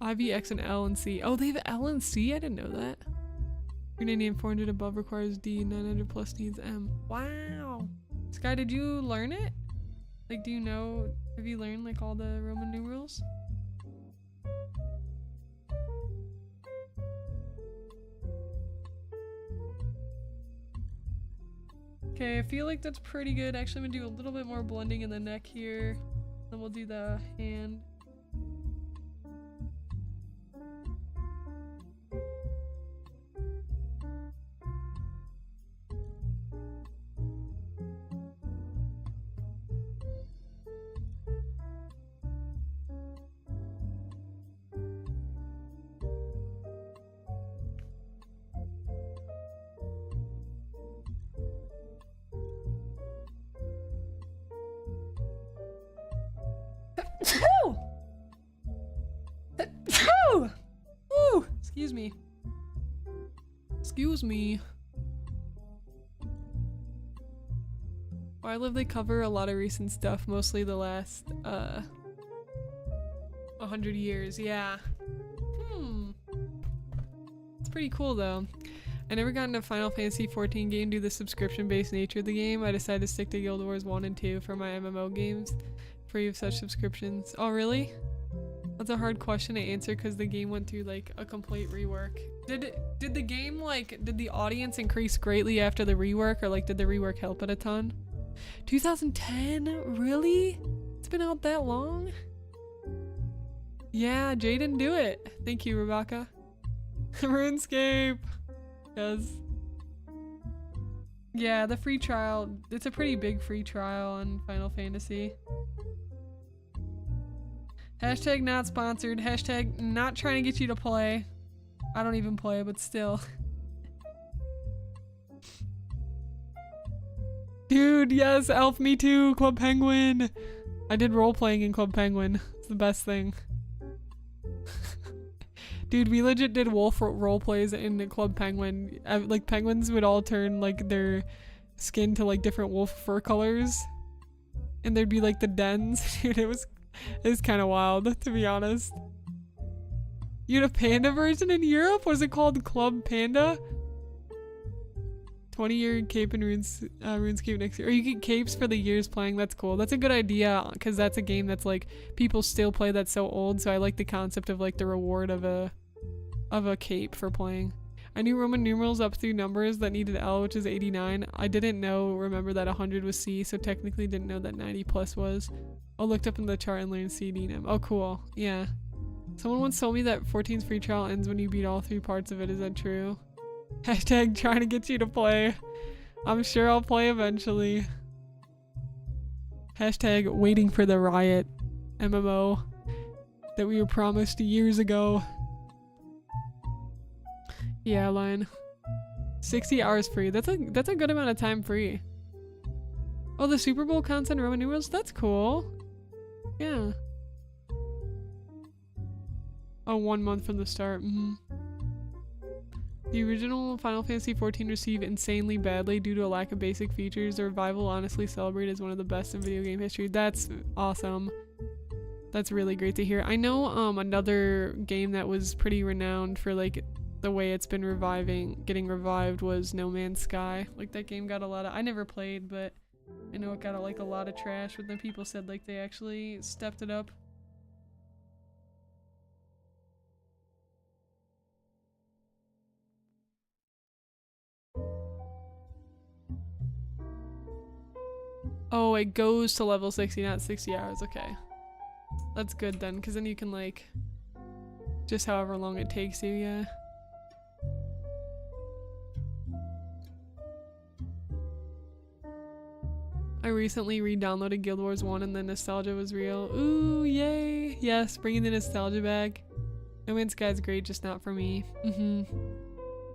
I, V, X, and L and C. Oh, they have L and C? I didn't know that. 390 and 400 above requires D, 900 plus needs M. Wow. Sky, did you learn it? Like, do you know, have you learned like all the Roman numerals? Okay, I feel like that's pretty good. Actually, I'm gonna do a little bit more blending in the neck here. Then we'll do the hand. Excuse me. Excuse me. Where I live, they cover a lot of recent stuff, mostly the last 100 years. Yeah. It's pretty cool though. I never got into Final Fantasy 14 game due to the subscription-based nature of the game. I decided to stick to Guild Wars 1 and 2 for my MMO games, free of such subscriptions. Oh really? That's a hard question to answer because the game went through like a complete rework. Did the game like, did the audience increase greatly after the rework, or like did the rework help it a ton? 2010? Really? It's been out that long? Yeah, Jay didn't do it. Thank you, Rebecca. RuneScape. Yes. Yeah, the free trial. It's a pretty big free trial on Final Fantasy. Hashtag not sponsored. Hashtag not trying to get you to play. I don't even play, but still. Dude, yes, Elf, me too. Club Penguin. I did role playing in Club Penguin. It's the best thing. Dude, we legit did wolf role plays in Club Penguin. Like penguins would all turn like their skin to like different wolf fur colors, and there'd be like the dens. Dude, it was kind of wild, to be honest. You had a panda version in Europe? Was it called Club Panda? 20-year cape and RuneScape next year. Or you get capes for the years playing. That's cool. That's a good idea because that's a game that's like people still play that's so old. So I like the concept of like the reward of a cape for playing. I knew Roman numerals up through numbers that needed L, which is 89. I didn't remember that 100 was C, so technically didn't know that 90 plus was. I looked up in the chart and learned C, D, and M. Oh, cool. Yeah. Someone once told me that 14's free trial ends when you beat all 3 parts of it. Is that true? Hashtag trying to get you to play. I'm sure I'll play eventually. Hashtag waiting for the Riot MMO that we were promised years ago. Yeah, line. 60 hours free. That's a good amount of time free. Oh, the Super Bowl content Roman numerals? That's cool. Yeah. Oh, 1 month from the start. The original Final Fantasy XIV received insanely badly due to a lack of basic features. The revival honestly celebrated as one of the best in video game history. That's awesome. That's really great to hear. I know another game that was pretty renowned for like the way it's been getting revived was No Man's Sky. Like that game got a lot of, I never played, but I know it got like a lot of trash, but then people said like they actually stepped it up. Oh, it goes to level 60, not 60 hours. Okay. That's good then, because then you can like, just however long it takes you, yeah. I recently re-downloaded Guild Wars 1 and the nostalgia was real. Ooh, yay! Yes, bringing the nostalgia back. No Man's Sky is great, just not for me.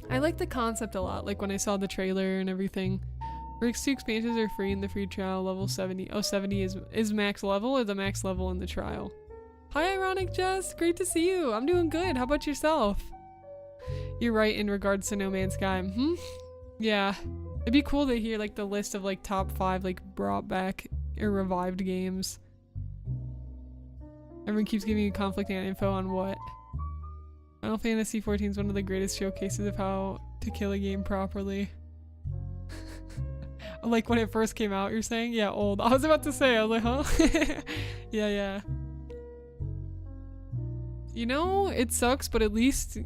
I like the concept a lot, like when I saw the trailer and everything. Rick's 2 expansions are free in the free trial, level 70. Oh, 70 is max level or the max level in the trial? Hi, Ironic Jess. Great to see you. I'm doing good. How about yourself? You're right in regards to No Man's Sky. Yeah. It'd be cool to hear like the list of like top 5 like brought back or revived games. Everyone keeps giving you conflicting info on what. Final Fantasy XIV is one of the greatest showcases of how to kill a game properly. Like when it first came out, you're saying? Yeah, old. I was about to say, I was like, huh? Yeah. You know, it sucks, but at least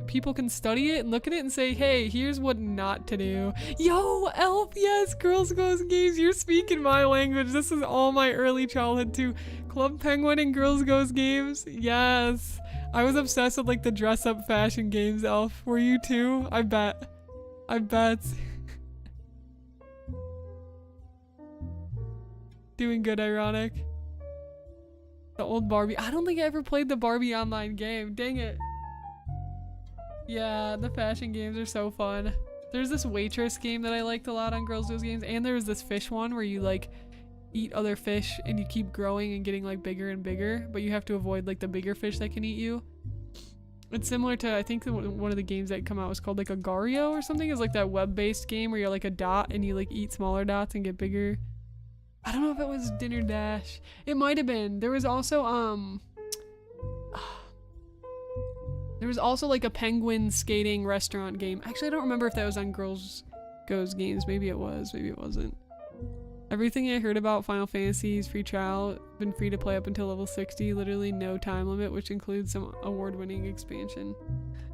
people can study it and look at it and say, hey, here's what not to do. Yo, Elf, yes, Girls Goes Games, you're speaking my language. This is all my early childhood too. Club Penguin and Girls Goes Games, yes. I was obsessed with like the dress up fashion games, Elf. Were you too? I bet. Doing good, Ironic. The old Barbie. I don't think I ever played the Barbie online game. Dang it. Yeah, the fashion games are so fun. There's this waitress game that I liked a lot on Girls Goes Games, and there was this fish one where you like eat other fish and you keep growing and getting like bigger and bigger, but you have to avoid like the bigger fish that can eat you. It's similar to, I think one of the games that come out was called like Agario or something. It's like that web-based game where you're like a dot and you like eat smaller dots and get bigger. I don't know if it was Dinner Dash. It might have been. There was also like a penguin skating restaurant game. Actually, I don't remember if that was on Girls Goes Games. Maybe it was, maybe it wasn't. Everything I heard about Final Fantasy's free trial, been free to play up until level 60, literally no time limit, which includes some award-winning expansion.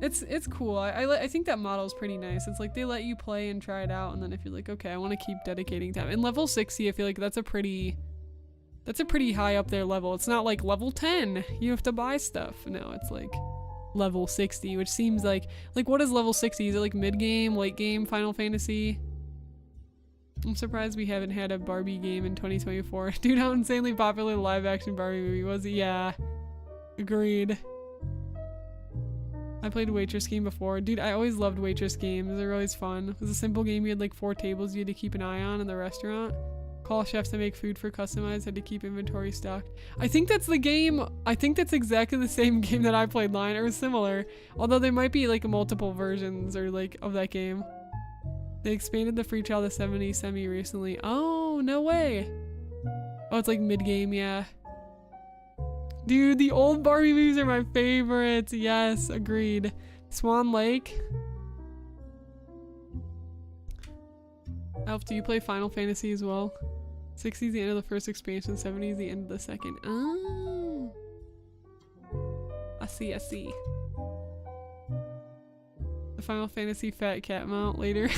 It's cool. I think that model is pretty nice. It's like they let you play and try it out, and then if you're like, okay, I want to keep dedicating time. And level 60, I feel like that's a pretty high up there level. It's not like level 10, you have to buy stuff. No, it's like level 60, which seems like what is level 60? Is it like mid-game, late-game Final Fantasy? I'm surprised we haven't had a Barbie game in 2024. Dude, how insanely popular the live-action Barbie movie was. Yeah, agreed. I played Waitress game before. Dude, I always loved Waitress games. They're always fun. It was a simple game. You had like 4 tables you had to keep an eye on in the restaurant. Call chefs to make food for customized. Had to keep inventory stocked. I think that's the game. I think that's exactly the same game that I played line, or similar. Although there might be like multiple versions or like of that game. They expanded the free trial to 70 semi recently. Oh, no way. Oh, it's like mid-game, yeah. Dude, the old Barbie movies are my favorites. Yes, agreed. Swan Lake. Elf, do you play Final Fantasy as well? 60 is the end of the first expansion, 70 is the end of the second. Oh. I see. The Final Fantasy fat cat mount later.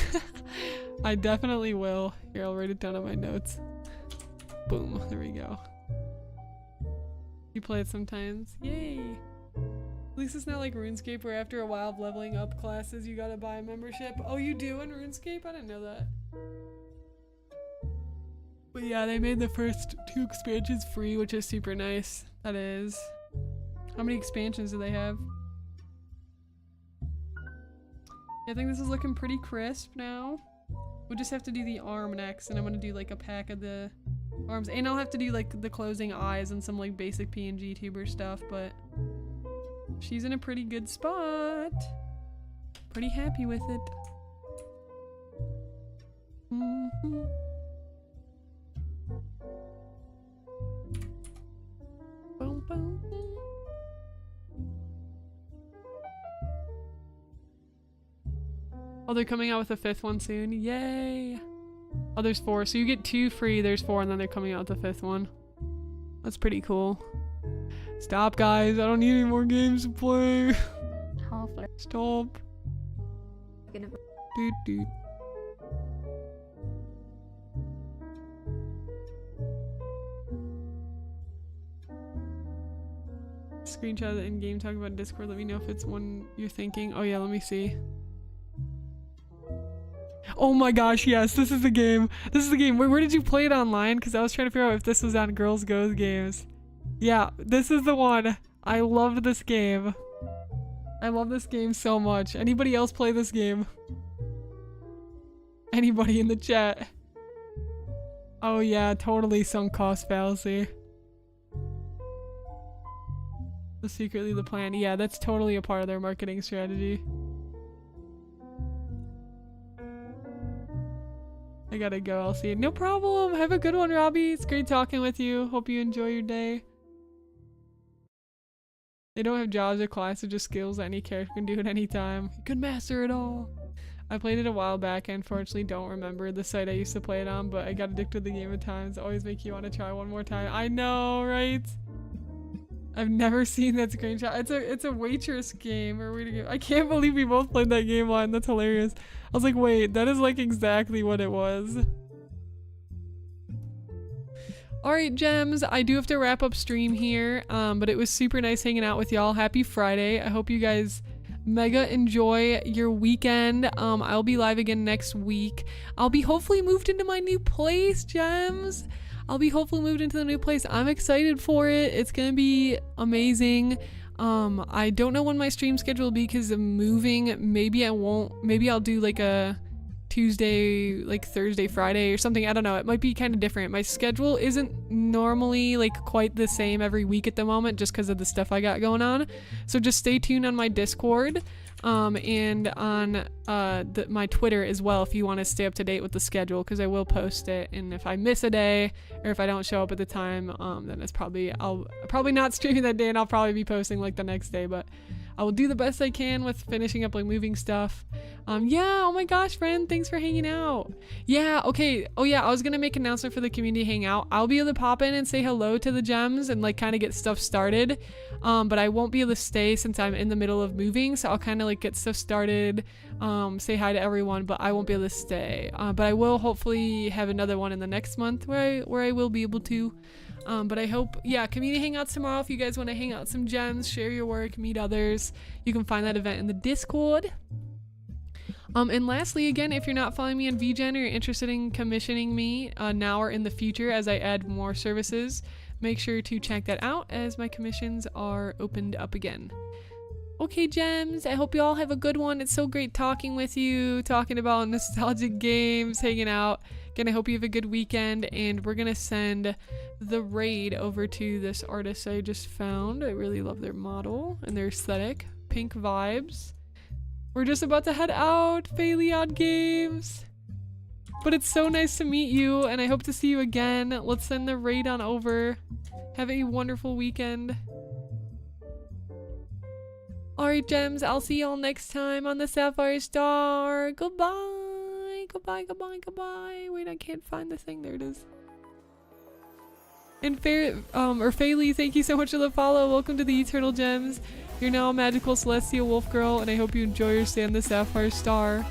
I definitely will. Here, I'll write it down on my notes. Boom, there we go. You play it sometimes? Yay! At least it's not like RuneScape where after a while of leveling up classes you gotta buy a membership. Oh, you do in RuneScape? I didn't know that. But yeah, they made the first 2 expansions free, which is super nice. That is. How many expansions do they have? I think this is looking pretty crisp now. We'll just have to do the arm next, and I'm gonna do like a pack of the arms, and I'll have to do like the closing eyes and some like basic PNG tuber stuff, but she's in a pretty good spot. Pretty happy with it. Boom, boom. Oh, they're coming out with a 5th one soon. Yay! Oh, there's 4. So you get 2 free, there's 4, and then they're coming out with the 5th one. That's pretty cool. Stop, guys. I don't need any more games to play. Stop. Dude. Screenshot of the in-game talk about Discord. Let me know if it's one you're thinking. Oh yeah, let me see. Oh my gosh, yes, this is the game. This is the game. Where did you play it online? Because I was trying to figure out if this was on Girls Goes Games. Yeah, this is the one. I loved this game. I love this game so much. Anybody else play this game? Anybody in the chat? Oh yeah, totally sunk cost fallacy. Was secretly the plan. Yeah, that's totally a part of their marketing strategy. I gotta go. I'll see you. No problem. Have a good one, Robbie. It's great talking with you. Hope you enjoy your day. They don't have jobs or classes, just skills that any character can do at any time. You can master it all. I played it a while back. I unfortunately don't remember the site I used to play it on, but I got addicted to the game at times. Always make you want to try one more time. I know, right? I've never seen that screenshot. It's a waitress game or waiting game. I can't believe we both played that game on. That's hilarious. I was like, wait, that is like exactly what it was. Alright, gems, I do have to wrap up stream here, but it was super nice hanging out with y'all. Happy Friday. I hope you guys mega enjoy your weekend. I'll be live again next week. I'll be hopefully moved into my new place, gems. I'll be hopefully moved into the new place. I'm excited for it. It's gonna be amazing. I don't know when my stream schedule will be because of moving. Maybe I won't. Maybe I'll do like a Tuesday, like Thursday, Friday or something. I don't know. It might be kind of different. My schedule isn't normally like quite the same every week at the moment just because of the stuff I got going on. So just stay tuned on my Discord and on my Twitter as well if you want to stay up to date with the schedule, because I will post it. And if I miss a day or if I don't show up at the time, then it's I'll probably not streaming that day, and I'll probably be posting like the next day, but I will do the best I can with finishing up like moving stuff. Yeah, oh my gosh, friend, thanks for hanging out. Yeah, okay. Oh yeah, I was gonna make an announcement for the community hangout. I'll be able to pop in and say hello to the gems and like kind of get stuff started. But I won't be able to stay since I'm in the middle of moving, so I'll kind of like get stuff started, say hi to everyone, but I won't be able to stay. But I will hopefully have another one in the next month where I will be able to. But I hope, yeah, community hangouts tomorrow. If you guys want to hang out some gems, share your work, meet others, you can find that event in the Discord. And lastly, again, if you're not following me on VGen or you're interested in commissioning me now or in the future as I add more services, make sure to check that out as my commissions are opened up again. Okay, gems, I hope you all have a good one. It's so great talking with you, talking about nostalgic games, hanging out. Again, I hope you have a good weekend, and we're gonna send the raid over to this artist I just found. I really love their model and their aesthetic. Pink vibes. We're just about to head out, Phaleon Games. But it's so nice to meet you, and I hope to see you again. Let's send the raid on over. Have a wonderful weekend. Alright, gems, I'll see y'all next time on the Sapphire Star. Goodbye. Goodbye, goodbye, goodbye. Wait, I can't find the thing. There it is. And Fairly, thank you so much for the follow. Welcome to the Eternal Gems. You're now a magical celestial wolf girl, and I hope you enjoy your stay on the Sapphire Star.